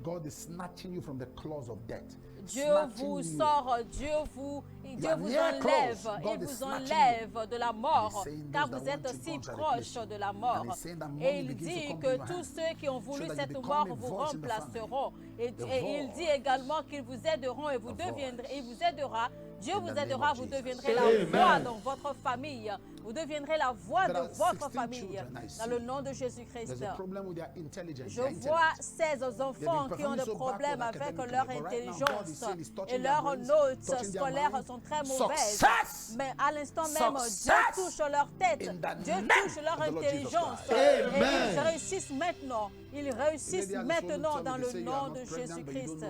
Speaker 1: God is snatching you from the claws of death.
Speaker 4: Dieu
Speaker 1: snatching
Speaker 4: vous
Speaker 1: you.
Speaker 4: sort, Dieu vous
Speaker 1: near
Speaker 4: enlève,
Speaker 1: close.
Speaker 4: il
Speaker 1: God is
Speaker 4: vous
Speaker 1: snatching
Speaker 4: enlève de la mort,
Speaker 1: He's saying
Speaker 4: car
Speaker 1: those
Speaker 4: vous
Speaker 1: that
Speaker 4: êtes
Speaker 1: want to
Speaker 4: si
Speaker 1: come shall
Speaker 4: proche
Speaker 1: replace
Speaker 4: de la
Speaker 1: you.
Speaker 4: mort.
Speaker 1: And he's saying that
Speaker 4: Et
Speaker 1: money
Speaker 4: il
Speaker 1: begins to
Speaker 4: dit
Speaker 1: come
Speaker 4: que
Speaker 1: to your
Speaker 4: tous
Speaker 1: hand,
Speaker 4: ceux qui ont voulu
Speaker 1: so that you
Speaker 4: cette
Speaker 1: become
Speaker 4: mort
Speaker 1: a
Speaker 4: vous
Speaker 1: voice in the
Speaker 4: remplaceront. Et
Speaker 1: The
Speaker 4: il
Speaker 1: voice.
Speaker 4: dit également qu'ils vous aideront et vous deviendrez, et vous aidera. Dieu
Speaker 1: In
Speaker 4: vous
Speaker 1: the name
Speaker 4: aidera,
Speaker 1: of
Speaker 4: vous
Speaker 1: Jesus.
Speaker 4: deviendrez la
Speaker 2: Amen.
Speaker 4: voix dans votre famille. Vous deviendrez la voix
Speaker 1: There
Speaker 4: de
Speaker 1: are
Speaker 4: votre
Speaker 1: 16
Speaker 4: famille
Speaker 1: children I
Speaker 4: dans
Speaker 1: see.
Speaker 4: le nom de Jésus-Christ.
Speaker 1: There's a problem with their intelligence.
Speaker 4: Je
Speaker 1: their
Speaker 4: vois
Speaker 1: intellect.
Speaker 4: 16 enfants qui ont des problèmes avec leur intelligence et leurs notes scolaires sont très mauvaises.
Speaker 1: Success!
Speaker 4: Mais à l'instant même, Dieu
Speaker 1: Success!
Speaker 4: touche leur tête,
Speaker 1: In the
Speaker 4: Dieu
Speaker 1: name
Speaker 4: touche leur
Speaker 1: of the Lord Jesus
Speaker 4: intelligence.
Speaker 1: Christ.
Speaker 4: Et
Speaker 2: Amen.
Speaker 4: ils réussissent maintenant. Ils réussissent maintenant dans le nom de Jésus-Christ.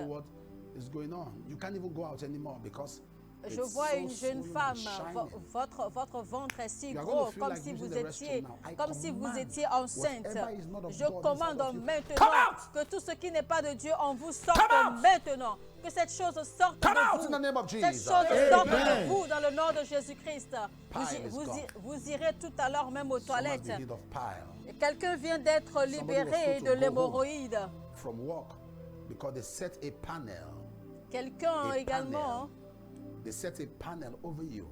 Speaker 1: Is going on. You can't even go out anymore because
Speaker 4: Je
Speaker 1: it's
Speaker 4: vois
Speaker 1: so
Speaker 4: une jeune
Speaker 1: swollen
Speaker 4: femme,
Speaker 1: and shiny.
Speaker 4: votre ventre est si
Speaker 1: You are
Speaker 4: gros,
Speaker 1: going to feel
Speaker 4: comme
Speaker 1: like
Speaker 4: si
Speaker 1: using
Speaker 4: vous
Speaker 1: the
Speaker 4: étiez,
Speaker 1: restroom now. I
Speaker 4: comme si vous
Speaker 1: command
Speaker 4: étiez enceinte.
Speaker 1: whatever is not of
Speaker 4: Je
Speaker 1: God
Speaker 4: commande
Speaker 1: inside of you,
Speaker 4: maintenant
Speaker 1: come out!
Speaker 4: que tout ce qui n'est pas de Dieu en vous sorte
Speaker 1: Come out!
Speaker 4: maintenant. Que cette chose sorte
Speaker 1: Come
Speaker 4: de
Speaker 1: out in the name of
Speaker 4: vous. Cette
Speaker 1: Jesus.
Speaker 4: chose sorte
Speaker 2: Amen.
Speaker 4: de vous dans le nom de Jésus-Christ.
Speaker 1: Pile is gone.
Speaker 4: Vous irez tout à l'heure même aux
Speaker 1: Some have
Speaker 4: toilettes.
Speaker 1: been healed of pile
Speaker 4: Et quelqu'un vient d'être libéré
Speaker 1: told
Speaker 4: de
Speaker 1: to go
Speaker 4: l'hémorroïde.
Speaker 1: from work because they set a panel.
Speaker 4: Quelqu'un
Speaker 1: A
Speaker 4: également.
Speaker 1: They set a panel over you.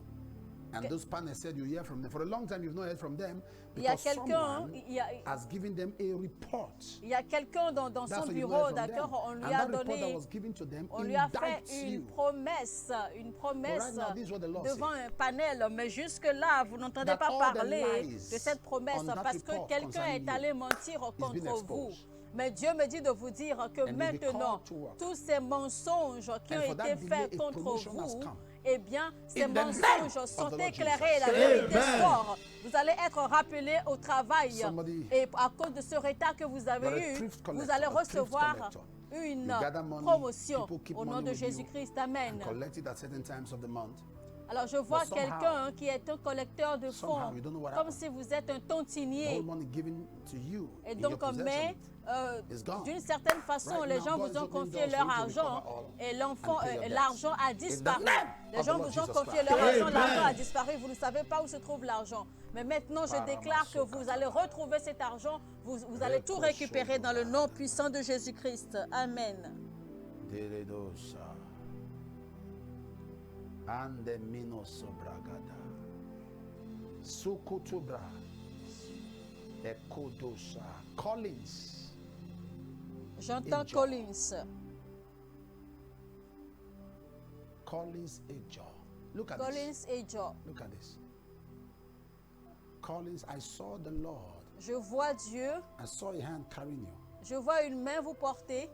Speaker 1: And those panels said you hear from them. For a long time, you've not heard from them
Speaker 4: Il y a
Speaker 1: because
Speaker 4: quelqu'un,
Speaker 1: someone
Speaker 4: il y a,
Speaker 1: has given them a report.
Speaker 4: il y a quelqu'un dans
Speaker 1: That's
Speaker 4: son
Speaker 1: what you've
Speaker 4: bureau,
Speaker 1: heard from them.
Speaker 4: d'accord, on
Speaker 1: And
Speaker 4: lui a
Speaker 1: that report that
Speaker 4: donné,
Speaker 1: was given to them
Speaker 4: on lui a fait
Speaker 1: indicts
Speaker 4: une
Speaker 1: you.
Speaker 4: promesse
Speaker 1: right now, this is what the Lord
Speaker 4: devant un panel, mais jusque-là, vous n'entendez
Speaker 1: That
Speaker 4: pas
Speaker 1: all the
Speaker 4: parler
Speaker 1: lies
Speaker 4: de cette promesse
Speaker 1: on that
Speaker 4: parce que
Speaker 1: report
Speaker 4: quelqu'un est
Speaker 1: concerning
Speaker 4: allé
Speaker 1: you
Speaker 4: mentir
Speaker 1: been
Speaker 4: contre vous.
Speaker 1: exposed.
Speaker 4: Mais Dieu me dit de vous dire que
Speaker 1: And you'll be
Speaker 4: maintenant,
Speaker 1: called to work.
Speaker 4: tous ces mensonges qui
Speaker 1: And
Speaker 4: ont
Speaker 1: for that
Speaker 4: été
Speaker 1: delay,
Speaker 4: faits
Speaker 1: a
Speaker 4: contre
Speaker 1: promotion has
Speaker 4: vous,
Speaker 1: come.
Speaker 4: eh bien, ces
Speaker 1: In the name
Speaker 4: mensonges
Speaker 1: of
Speaker 4: sont
Speaker 1: the Lord
Speaker 4: éclairés,
Speaker 1: Jesus.
Speaker 4: la vérité
Speaker 2: Amen.
Speaker 4: sort. Vous allez être rappelé au travail.
Speaker 1: Somebody-
Speaker 4: Et à cause de ce retard que vous
Speaker 1: You're a
Speaker 4: avez eu,
Speaker 1: thrift
Speaker 4: vous
Speaker 1: collector,
Speaker 4: allez
Speaker 1: a thrift
Speaker 4: recevoir
Speaker 1: collector.
Speaker 4: une
Speaker 1: You gather money,
Speaker 4: promotion
Speaker 1: people keep
Speaker 4: au nom
Speaker 1: money
Speaker 4: de
Speaker 1: with you
Speaker 4: Jésus-Christ. Amen.
Speaker 1: and collect it at certain times of the month.
Speaker 4: Alors je vois
Speaker 1: But somehow-
Speaker 4: quelqu'un qui est un collecteur de
Speaker 1: somehow
Speaker 4: fonds,
Speaker 1: you don't know what
Speaker 4: comme
Speaker 1: happened.
Speaker 4: si vous êtes un
Speaker 1: The
Speaker 4: tontinier.
Speaker 1: whole money given to you
Speaker 4: Et
Speaker 1: in your
Speaker 4: donc,
Speaker 1: possession
Speaker 4: mais
Speaker 1: is gone.
Speaker 4: d'une certaine façon,
Speaker 1: Right
Speaker 4: les
Speaker 1: now,
Speaker 4: gens
Speaker 1: God
Speaker 4: vous
Speaker 1: is
Speaker 4: ont
Speaker 1: opening
Speaker 4: confié
Speaker 1: doors
Speaker 4: leur
Speaker 1: for you to
Speaker 4: argent
Speaker 1: recover all
Speaker 4: et l'enfant,
Speaker 1: and pay your debts.
Speaker 4: l'argent a disparu.
Speaker 1: name
Speaker 4: Les
Speaker 1: of
Speaker 4: gens
Speaker 1: the Lord
Speaker 4: vous ont
Speaker 1: Jesus
Speaker 4: confié
Speaker 1: Christ.
Speaker 4: leur argent,
Speaker 2: Amen.
Speaker 4: l'argent a disparu, vous ne savez pas où se trouve l'argent. Mais maintenant, je déclare que vous allez retrouver cet argent, vous allez tout récupérer dans le nom puissant de Jésus-Christ. Amen.
Speaker 1: Deredosa. Ande mino sobragada. Sukutubra. Ekodosa. Collins.
Speaker 4: J'entends
Speaker 1: Angel.
Speaker 4: Collins.
Speaker 1: Collins Angel. Look at
Speaker 4: Collins et Joe.
Speaker 1: this. Look at this. Collins, I saw the Lord.
Speaker 4: Je vois Dieu,
Speaker 1: I saw a hand carrying you.
Speaker 4: je vois une main vous porter,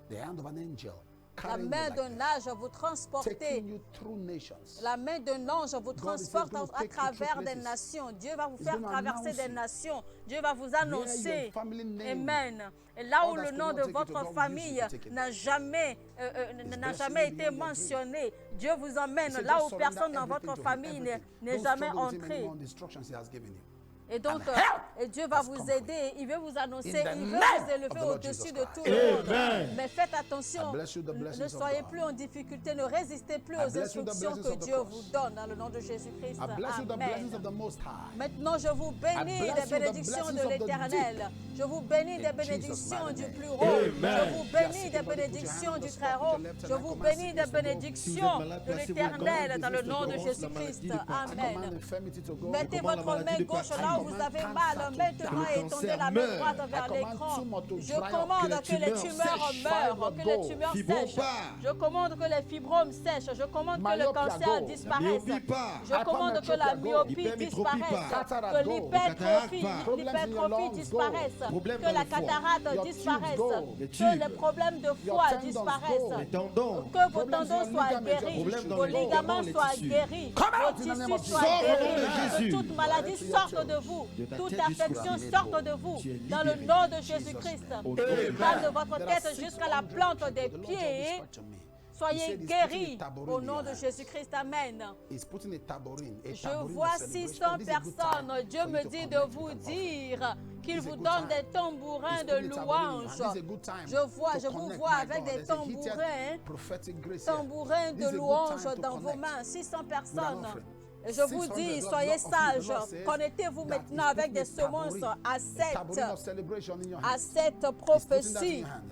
Speaker 1: The hand of an angel.
Speaker 4: la
Speaker 1: Carrying you
Speaker 4: main
Speaker 1: like
Speaker 4: d'un
Speaker 1: this,
Speaker 4: âge vous transporter.
Speaker 1: taking you through nations.
Speaker 4: La main d'un ange vous transporte
Speaker 1: going to
Speaker 4: à
Speaker 1: take you
Speaker 4: travers
Speaker 1: through
Speaker 4: des
Speaker 1: places.
Speaker 4: nations. Dieu va vous
Speaker 1: He's
Speaker 4: faire
Speaker 1: going to
Speaker 4: traverser
Speaker 1: announce
Speaker 4: des
Speaker 1: you.
Speaker 4: nations. Dieu va vous
Speaker 1: Where
Speaker 4: annoncer.
Speaker 1: your family name
Speaker 4: Amen. Et là où
Speaker 1: Others
Speaker 4: le
Speaker 1: could
Speaker 4: nom
Speaker 1: not
Speaker 4: de
Speaker 1: take it,
Speaker 4: votre
Speaker 1: God will use
Speaker 4: famille
Speaker 1: you to take it.
Speaker 4: n'a jamais, n'a
Speaker 1: blessing
Speaker 4: jamais
Speaker 1: you
Speaker 4: été
Speaker 1: beyond your
Speaker 4: mentionné, Dieu vous emmène
Speaker 1: He said,
Speaker 4: là
Speaker 1: just
Speaker 4: où
Speaker 1: surrender
Speaker 4: personne dans
Speaker 1: everything
Speaker 4: votre
Speaker 1: to him,
Speaker 4: famille
Speaker 1: everything.
Speaker 4: n'est
Speaker 1: Don't
Speaker 4: jamais
Speaker 1: struggle with him
Speaker 4: entré.
Speaker 1: anymore on the instructions he has given you.
Speaker 4: Et donc,
Speaker 1: And help
Speaker 4: et Dieu va
Speaker 1: has
Speaker 4: vous
Speaker 1: come for
Speaker 4: aider, il veut vous annoncer,
Speaker 1: In the
Speaker 4: il veut
Speaker 1: name
Speaker 4: vous
Speaker 1: of the
Speaker 4: élever
Speaker 1: Lord
Speaker 4: au-dessus
Speaker 1: Jesus
Speaker 4: de
Speaker 1: Christ.
Speaker 4: tout le monde.
Speaker 2: Amen.
Speaker 4: Mais faites attention,
Speaker 1: I bless you the
Speaker 4: ne
Speaker 1: blessings of
Speaker 4: soyez
Speaker 1: God.
Speaker 4: plus en difficulté, ne résistez plus
Speaker 1: I
Speaker 4: aux
Speaker 1: bless you the
Speaker 4: instructions
Speaker 1: blessings
Speaker 4: que
Speaker 1: of the
Speaker 4: Dieu
Speaker 1: cross.
Speaker 4: vous donne dans le nom de Jésus-Christ.
Speaker 1: I bless you the blessings
Speaker 4: Amen.
Speaker 1: of the Most High.
Speaker 4: Maintenant, je vous bénis
Speaker 1: I bless
Speaker 4: des
Speaker 1: you the
Speaker 4: bénédictions
Speaker 1: blessings
Speaker 4: de
Speaker 1: of the
Speaker 4: l'Éternel.
Speaker 1: deep.
Speaker 4: Je vous bénis des
Speaker 1: In
Speaker 4: bénédictions
Speaker 1: Jesus'
Speaker 4: du
Speaker 1: mighty
Speaker 4: plus
Speaker 1: name.
Speaker 4: haut.
Speaker 2: Amen.
Speaker 4: Je vous bénis des bénédictions du très haut. Je vous bénis des bénédictions de l'Éternel dans le nom de Jésus-Christ.
Speaker 1: I command
Speaker 4: Amen.
Speaker 1: infirmity to go.
Speaker 4: Mettez
Speaker 2: commande la
Speaker 4: votre
Speaker 2: maladie
Speaker 4: main
Speaker 2: de
Speaker 4: gauche
Speaker 2: partir.
Speaker 4: là où vous avez mal. Maintenant,
Speaker 2: Le
Speaker 4: étendez
Speaker 2: cancer
Speaker 4: la main
Speaker 2: meurt.
Speaker 4: droite vers
Speaker 1: I command
Speaker 4: l'écran.
Speaker 1: tumor to
Speaker 4: Je
Speaker 1: dry up.
Speaker 4: commande
Speaker 2: Que
Speaker 4: que
Speaker 2: les
Speaker 4: les
Speaker 2: tumeurs
Speaker 4: tumeurs
Speaker 2: sèchent.
Speaker 4: meurent, que les
Speaker 1: Fibromes
Speaker 4: tumeurs
Speaker 2: Fibromes
Speaker 4: sèchent.
Speaker 2: part.
Speaker 4: Je commande que les fibromes sèchent. Je commande que le
Speaker 1: Myopia
Speaker 4: cancer
Speaker 1: go.
Speaker 4: disparaisse.
Speaker 2: myopie part.
Speaker 4: Je commande que la
Speaker 1: Hypermetropia go.
Speaker 4: myopie
Speaker 2: Hypermétropie
Speaker 4: disparaisse.
Speaker 2: part.
Speaker 1: Cataract
Speaker 4: Que
Speaker 1: go.
Speaker 4: l'hypertrophie
Speaker 2: Cataracte
Speaker 1: part. Problems in your lungs
Speaker 4: disparaisse.
Speaker 2: go. Problèmes
Speaker 4: Que
Speaker 2: dans
Speaker 4: la
Speaker 2: le foie.
Speaker 4: cataracte
Speaker 1: Your
Speaker 4: disparaisse.
Speaker 1: tubes go.
Speaker 2: Les
Speaker 4: Que
Speaker 2: tubes.
Speaker 4: les problèmes de
Speaker 1: Your
Speaker 4: foie
Speaker 1: tendons
Speaker 4: disparaissent.
Speaker 1: go.
Speaker 2: Les tendons.
Speaker 4: Que vos
Speaker 1: Problems in
Speaker 4: tendons
Speaker 1: your
Speaker 4: soient
Speaker 1: ligaments, your
Speaker 4: guéris,
Speaker 2: Problèmes dans
Speaker 4: vos
Speaker 2: les ligaments,
Speaker 4: ligaments
Speaker 2: les
Speaker 4: soient
Speaker 2: tissus.
Speaker 4: guéris,
Speaker 1: Come out
Speaker 4: vos
Speaker 1: in the name
Speaker 4: tissus
Speaker 1: of
Speaker 4: soient
Speaker 1: Jesus.
Speaker 2: Sors au nom
Speaker 4: guéris,
Speaker 2: de Jésus.
Speaker 4: que toute maladie
Speaker 1: Direct to
Speaker 4: sorte
Speaker 1: your
Speaker 4: de vous,
Speaker 2: De ta
Speaker 4: toute
Speaker 2: tête
Speaker 4: infection
Speaker 2: jusqu'à
Speaker 4: sorte de vous,
Speaker 2: Tu es
Speaker 4: dans le
Speaker 2: libéré.
Speaker 4: nom de Jésus-Christ.
Speaker 2: Au nom
Speaker 4: Du
Speaker 2: de
Speaker 4: bas de votre
Speaker 1: There are
Speaker 4: tête
Speaker 1: 600
Speaker 4: jusqu'à la plante des
Speaker 1: people. The Lord just
Speaker 4: pieds,
Speaker 1: whispered to me. He
Speaker 4: soyez
Speaker 1: said he's
Speaker 4: guéris
Speaker 1: putting a tambourine
Speaker 4: au
Speaker 1: in
Speaker 4: nom
Speaker 1: your
Speaker 4: de
Speaker 1: hand.
Speaker 4: Jésus-Christ. Amen.
Speaker 1: He's putting a tambourine, a
Speaker 4: Je
Speaker 1: tambourine
Speaker 4: vois
Speaker 1: of celebration.
Speaker 4: 600
Speaker 1: This is a good
Speaker 4: personnes.
Speaker 1: time
Speaker 4: Dieu
Speaker 1: for you
Speaker 4: me
Speaker 1: to
Speaker 4: dit
Speaker 1: connect
Speaker 4: de
Speaker 1: with
Speaker 4: vous
Speaker 1: an offering.
Speaker 4: dire qu'il
Speaker 1: This is a
Speaker 4: vous
Speaker 1: good
Speaker 4: donne
Speaker 1: time.
Speaker 4: des tambourins
Speaker 1: He's
Speaker 4: de
Speaker 1: putting a tambourine in your hand.
Speaker 4: louange.
Speaker 1: This is a good time
Speaker 4: Je vois,
Speaker 1: to
Speaker 4: je vous
Speaker 1: connect,
Speaker 4: vois
Speaker 1: my
Speaker 4: avec
Speaker 1: God.
Speaker 4: des
Speaker 1: There's a heated
Speaker 4: tambourins,
Speaker 1: prophetic grace here.
Speaker 4: tambourins
Speaker 1: This
Speaker 4: de
Speaker 1: is a good
Speaker 4: louange
Speaker 1: time to
Speaker 4: dans vos
Speaker 1: connect
Speaker 4: mains. 600
Speaker 1: with an
Speaker 4: personnes.
Speaker 1: offering.
Speaker 4: Et je vous
Speaker 1: 600,
Speaker 4: dis,
Speaker 1: the
Speaker 4: soyez
Speaker 1: Lord of you, the
Speaker 4: sages.
Speaker 1: Lord says
Speaker 4: Connectez-vous
Speaker 1: that
Speaker 4: maintenant
Speaker 1: he's
Speaker 4: avec
Speaker 1: putting
Speaker 4: des
Speaker 1: a tambourine,
Speaker 4: semences à
Speaker 1: a tambourine of
Speaker 4: cette,
Speaker 1: celebration in your
Speaker 4: à
Speaker 1: hand.
Speaker 4: cette
Speaker 1: He's putting that in
Speaker 4: prophétie.
Speaker 1: your hand.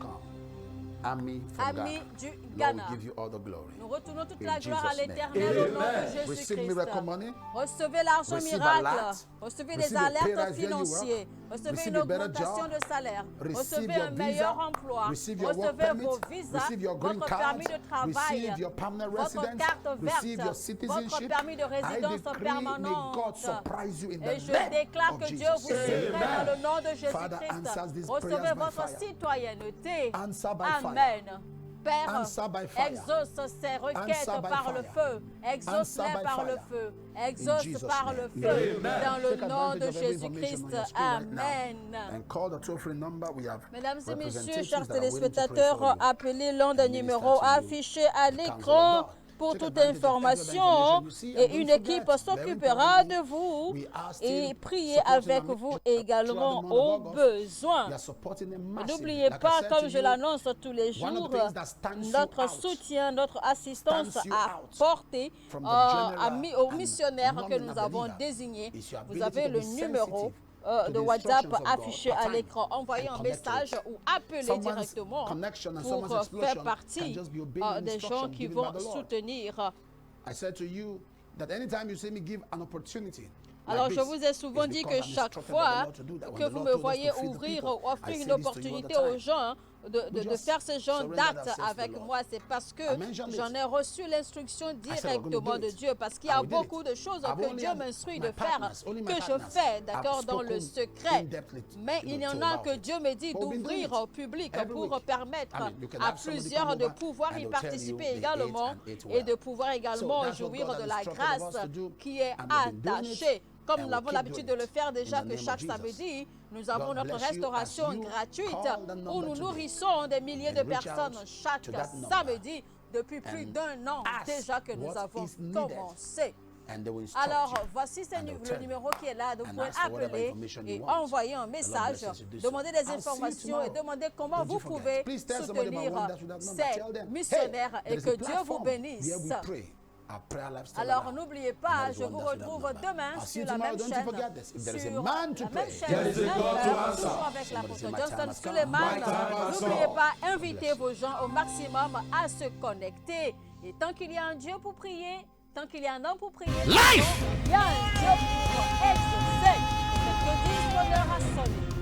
Speaker 1: come. Ami from
Speaker 4: Ami
Speaker 1: Ghana.
Speaker 4: du Ghana.
Speaker 1: we give you all the glory.
Speaker 4: Nous retournons toute
Speaker 1: In
Speaker 4: la gloire à
Speaker 1: Jesus' name.
Speaker 4: l'Éternel au nom de
Speaker 2: Amen.
Speaker 1: Receive
Speaker 4: Jésus-Christ.
Speaker 1: miracle money.
Speaker 4: Recevez l'argent
Speaker 1: Receive
Speaker 4: miracle.
Speaker 1: alert.
Speaker 4: Recevez
Speaker 1: Receive
Speaker 4: des
Speaker 1: a pay
Speaker 4: alertes
Speaker 1: rise where you
Speaker 4: financières.
Speaker 1: work.
Speaker 4: Recevez
Speaker 1: Receive
Speaker 4: une
Speaker 1: a better
Speaker 4: augmentation
Speaker 1: job.
Speaker 4: de salaire.
Speaker 1: Receive
Speaker 4: Recevez
Speaker 1: your
Speaker 4: un
Speaker 1: visa.
Speaker 4: meilleur emploi.
Speaker 1: Receive your work
Speaker 4: Recevez
Speaker 1: permit.
Speaker 4: vos visas,
Speaker 1: Receive your green
Speaker 4: votre
Speaker 1: card.
Speaker 4: permis de travail,
Speaker 1: Receive your permanent
Speaker 4: votre
Speaker 1: residence.
Speaker 4: carte
Speaker 1: Receive your
Speaker 4: verte,
Speaker 1: citizenship.
Speaker 4: votre permis de
Speaker 1: I
Speaker 4: résidence
Speaker 1: decree, may
Speaker 4: permanente.
Speaker 1: God surprise you in
Speaker 4: Et
Speaker 1: the
Speaker 4: je
Speaker 1: name
Speaker 4: déclare
Speaker 1: of
Speaker 4: que Dieu
Speaker 1: Jesus.
Speaker 4: vous surprenne dans le nom de
Speaker 1: Father, answers
Speaker 4: Jésus-Christ.
Speaker 1: these
Speaker 4: Recevez
Speaker 1: prayers by
Speaker 4: votre
Speaker 1: fire.
Speaker 4: citoyenneté.
Speaker 1: Answer by fire.
Speaker 4: Amen. Père,
Speaker 1: Answer by fire.
Speaker 4: exauce ces requêtes
Speaker 1: Answer by
Speaker 4: par le
Speaker 1: fire.
Speaker 4: feu. Exauce-les
Speaker 1: Answer by
Speaker 4: par le
Speaker 1: fire.
Speaker 4: feu.
Speaker 1: In
Speaker 4: Exauce
Speaker 1: Jesus'
Speaker 4: par
Speaker 1: name.
Speaker 4: le feu.
Speaker 2: Amen.
Speaker 4: Dans le
Speaker 1: Take
Speaker 4: nom
Speaker 1: advantage
Speaker 4: de
Speaker 1: of every information on
Speaker 4: Jésus-Christ.
Speaker 1: your screen right now.
Speaker 4: Amen.
Speaker 1: And call the toll-free number. We have
Speaker 4: Mesdames et messieurs,
Speaker 1: representatives
Speaker 4: chers
Speaker 1: that are waiting to pray
Speaker 4: téléspectateurs,
Speaker 1: for you.
Speaker 4: appelez l'un des
Speaker 1: And minister
Speaker 4: numéros
Speaker 1: to you.
Speaker 4: affichés à
Speaker 1: The counsel
Speaker 4: l'écran
Speaker 1: of God.
Speaker 4: pour
Speaker 1: Take
Speaker 4: toute
Speaker 1: advantage of
Speaker 4: information
Speaker 1: every information you see, and
Speaker 4: et
Speaker 1: don't
Speaker 4: une
Speaker 1: forget,
Speaker 4: équipe
Speaker 1: very
Speaker 4: s'occupera de
Speaker 1: importantly,
Speaker 4: vous
Speaker 1: we are still
Speaker 4: et priez
Speaker 1: supporting
Speaker 4: avec
Speaker 1: the
Speaker 4: vous
Speaker 1: mission
Speaker 4: également
Speaker 1: throughout the month
Speaker 4: aux
Speaker 1: of August.
Speaker 4: besoins.
Speaker 1: We are supporting them massively.
Speaker 4: N'oubliez
Speaker 1: Like I
Speaker 4: pas,
Speaker 1: said
Speaker 4: comme
Speaker 1: to
Speaker 4: je
Speaker 1: you,
Speaker 4: l'annonce tous les
Speaker 1: one of
Speaker 4: jours,
Speaker 1: the things that stands you
Speaker 4: notre
Speaker 1: out,
Speaker 4: soutien, notre assistance
Speaker 1: stands you
Speaker 4: à
Speaker 1: out
Speaker 4: porter
Speaker 1: from the
Speaker 4: aux
Speaker 1: general
Speaker 4: missionnaires
Speaker 1: and
Speaker 4: que nous avons
Speaker 1: non-believer
Speaker 4: désignés.
Speaker 1: is your
Speaker 4: Vous
Speaker 1: ability
Speaker 4: avez
Speaker 1: to
Speaker 4: le
Speaker 1: be
Speaker 4: numéro
Speaker 1: sensitive
Speaker 4: de
Speaker 1: to the
Speaker 4: WhatsApp
Speaker 1: instructions of God,
Speaker 4: affiché à
Speaker 1: part-time,
Speaker 4: l'écran. Envoyez
Speaker 1: and
Speaker 4: un
Speaker 1: connect to
Speaker 4: message
Speaker 1: us.
Speaker 4: ou appelez
Speaker 1: Someone's
Speaker 4: directement
Speaker 1: connection and
Speaker 4: pour
Speaker 1: someone's
Speaker 4: faire
Speaker 1: explosion can
Speaker 4: partie
Speaker 1: just be obeying
Speaker 4: des gens
Speaker 1: instruction
Speaker 4: qui
Speaker 1: given
Speaker 4: vont
Speaker 1: by the Lord.
Speaker 4: soutenir.
Speaker 1: I said to you that anytime you see me give an opportunity,
Speaker 4: Alors,
Speaker 1: like
Speaker 4: je
Speaker 1: this,
Speaker 4: vous ai souvent
Speaker 1: it's
Speaker 4: dit
Speaker 1: because
Speaker 4: que
Speaker 1: I'm
Speaker 4: chaque
Speaker 1: instructed by the
Speaker 4: fois
Speaker 1: Lord to do that. When
Speaker 4: que
Speaker 1: the
Speaker 4: vous
Speaker 1: Lord
Speaker 4: me
Speaker 1: told us
Speaker 4: voyez
Speaker 1: to feed the
Speaker 4: ouvrir
Speaker 1: people,
Speaker 4: ou
Speaker 1: I
Speaker 4: offrir
Speaker 1: say
Speaker 4: une
Speaker 1: this to you all the
Speaker 4: opportunité
Speaker 1: time.
Speaker 4: aux gens de
Speaker 1: just
Speaker 4: faire ce genre
Speaker 1: surrender
Speaker 4: d'acte
Speaker 1: ourselves to the
Speaker 4: avec
Speaker 1: Lord.
Speaker 4: moi, c'est parce que
Speaker 1: I mentioned
Speaker 4: j'en
Speaker 1: it.
Speaker 4: ai reçu l'instruction
Speaker 1: said we're gonna
Speaker 4: directement
Speaker 1: do
Speaker 4: de
Speaker 1: it.
Speaker 4: Dieu. Parce qu'il y a
Speaker 1: And we did it.
Speaker 4: beaucoup de choses
Speaker 1: I've
Speaker 4: que
Speaker 1: only
Speaker 4: Dieu
Speaker 1: had
Speaker 4: m'instruit
Speaker 1: my
Speaker 4: de faire,
Speaker 1: partners, only my
Speaker 4: que je
Speaker 1: partners
Speaker 4: fais,
Speaker 1: have
Speaker 4: d'accord, dans le
Speaker 1: spoken
Speaker 4: secret.
Speaker 1: in-depthly,
Speaker 4: Mais il y en
Speaker 1: to
Speaker 4: a
Speaker 1: about
Speaker 4: que
Speaker 1: it.
Speaker 4: Dieu me dit
Speaker 1: But we've been doing
Speaker 4: d'ouvrir au
Speaker 1: it
Speaker 4: public
Speaker 1: every
Speaker 4: pour
Speaker 1: week.
Speaker 4: permettre
Speaker 1: I mean, you can
Speaker 4: à
Speaker 1: have somebody
Speaker 4: plusieurs
Speaker 1: come
Speaker 4: de
Speaker 1: over
Speaker 4: pouvoir
Speaker 1: and
Speaker 4: y
Speaker 1: they'll tell
Speaker 4: participer
Speaker 1: you they
Speaker 4: également
Speaker 1: ate and ate
Speaker 4: et de
Speaker 1: well.
Speaker 4: pouvoir également
Speaker 1: that's what
Speaker 4: jouir
Speaker 1: God
Speaker 4: de
Speaker 1: has
Speaker 4: la
Speaker 1: instructed
Speaker 4: grâce
Speaker 1: us to do,
Speaker 4: qui est
Speaker 1: and we've been doing it,
Speaker 4: attachée. Comme
Speaker 1: and
Speaker 4: nous
Speaker 1: we'll
Speaker 4: avons
Speaker 1: keep
Speaker 4: l'habitude de
Speaker 1: doing
Speaker 4: le
Speaker 1: it.
Speaker 4: faire déjà
Speaker 1: In the
Speaker 4: que
Speaker 1: name
Speaker 4: chaque
Speaker 1: of Jesus.
Speaker 4: samedi, nous avons
Speaker 1: God
Speaker 4: notre
Speaker 1: bless you
Speaker 4: restauration
Speaker 1: as you
Speaker 4: gratuite
Speaker 1: call the number
Speaker 4: où nous
Speaker 1: today
Speaker 4: nourrissons des milliers de
Speaker 1: and reach
Speaker 4: personnes
Speaker 1: out
Speaker 4: chaque
Speaker 1: to that number
Speaker 4: samedi depuis plus
Speaker 1: and
Speaker 4: d'un an
Speaker 1: ask
Speaker 4: déjà que nous
Speaker 1: what
Speaker 4: avons
Speaker 1: is needed.
Speaker 4: commencé.
Speaker 1: And they will instruct
Speaker 4: Alors,
Speaker 1: you.
Speaker 4: voici
Speaker 1: And they'll
Speaker 4: le
Speaker 1: tell
Speaker 4: numéro qui est là. Vous
Speaker 1: and
Speaker 4: pouvez
Speaker 1: ask for whatever
Speaker 4: appeler
Speaker 1: information
Speaker 4: et
Speaker 1: you want.
Speaker 4: envoyer un
Speaker 1: The Lord
Speaker 4: message,
Speaker 1: bless you to do so.
Speaker 4: demander des
Speaker 1: I'll see you
Speaker 4: informations et
Speaker 1: tomorrow.
Speaker 4: demander comment
Speaker 1: Don't
Speaker 4: vous
Speaker 1: you forget.
Speaker 4: pouvez
Speaker 1: Please tell somebody about
Speaker 4: soutenir
Speaker 1: one that should have known.
Speaker 4: ces
Speaker 1: Tell them,
Speaker 4: missionnaires
Speaker 1: hey,
Speaker 4: et
Speaker 1: there is
Speaker 4: que
Speaker 1: a
Speaker 4: Dieu vous
Speaker 1: platform
Speaker 4: bénisse.
Speaker 1: where we pray. Our prayer life still
Speaker 4: Alors
Speaker 1: alive.
Speaker 4: n'oubliez
Speaker 1: And
Speaker 4: pas,
Speaker 1: that is
Speaker 4: je
Speaker 1: one
Speaker 4: vous
Speaker 1: that should have
Speaker 4: retrouve
Speaker 1: known.
Speaker 4: demain
Speaker 1: I'll see
Speaker 4: sur
Speaker 1: you
Speaker 4: la
Speaker 1: tomorrow.
Speaker 4: même
Speaker 1: Don't you
Speaker 4: chaîne.
Speaker 1: forget this. If there is a
Speaker 4: Sur
Speaker 1: man to
Speaker 4: la
Speaker 1: pray,
Speaker 4: même chaîne,
Speaker 2: There is a
Speaker 4: même
Speaker 2: God to
Speaker 4: heure,
Speaker 2: answer.
Speaker 4: toujours avec
Speaker 1: Somebody say,
Speaker 4: l'apôtre
Speaker 1: my time
Speaker 4: Johnston
Speaker 1: has come.
Speaker 4: Suleiman.
Speaker 2: My time has
Speaker 4: N'oubliez
Speaker 2: come.
Speaker 4: pas, invitez vos gens au maximum à se connecter. Et tant qu'il y a un Dieu pour prier, tant qu'il y a un homme pour prier, il y a un Dieu pour exaucer. Que 10 bonheurs à sonner.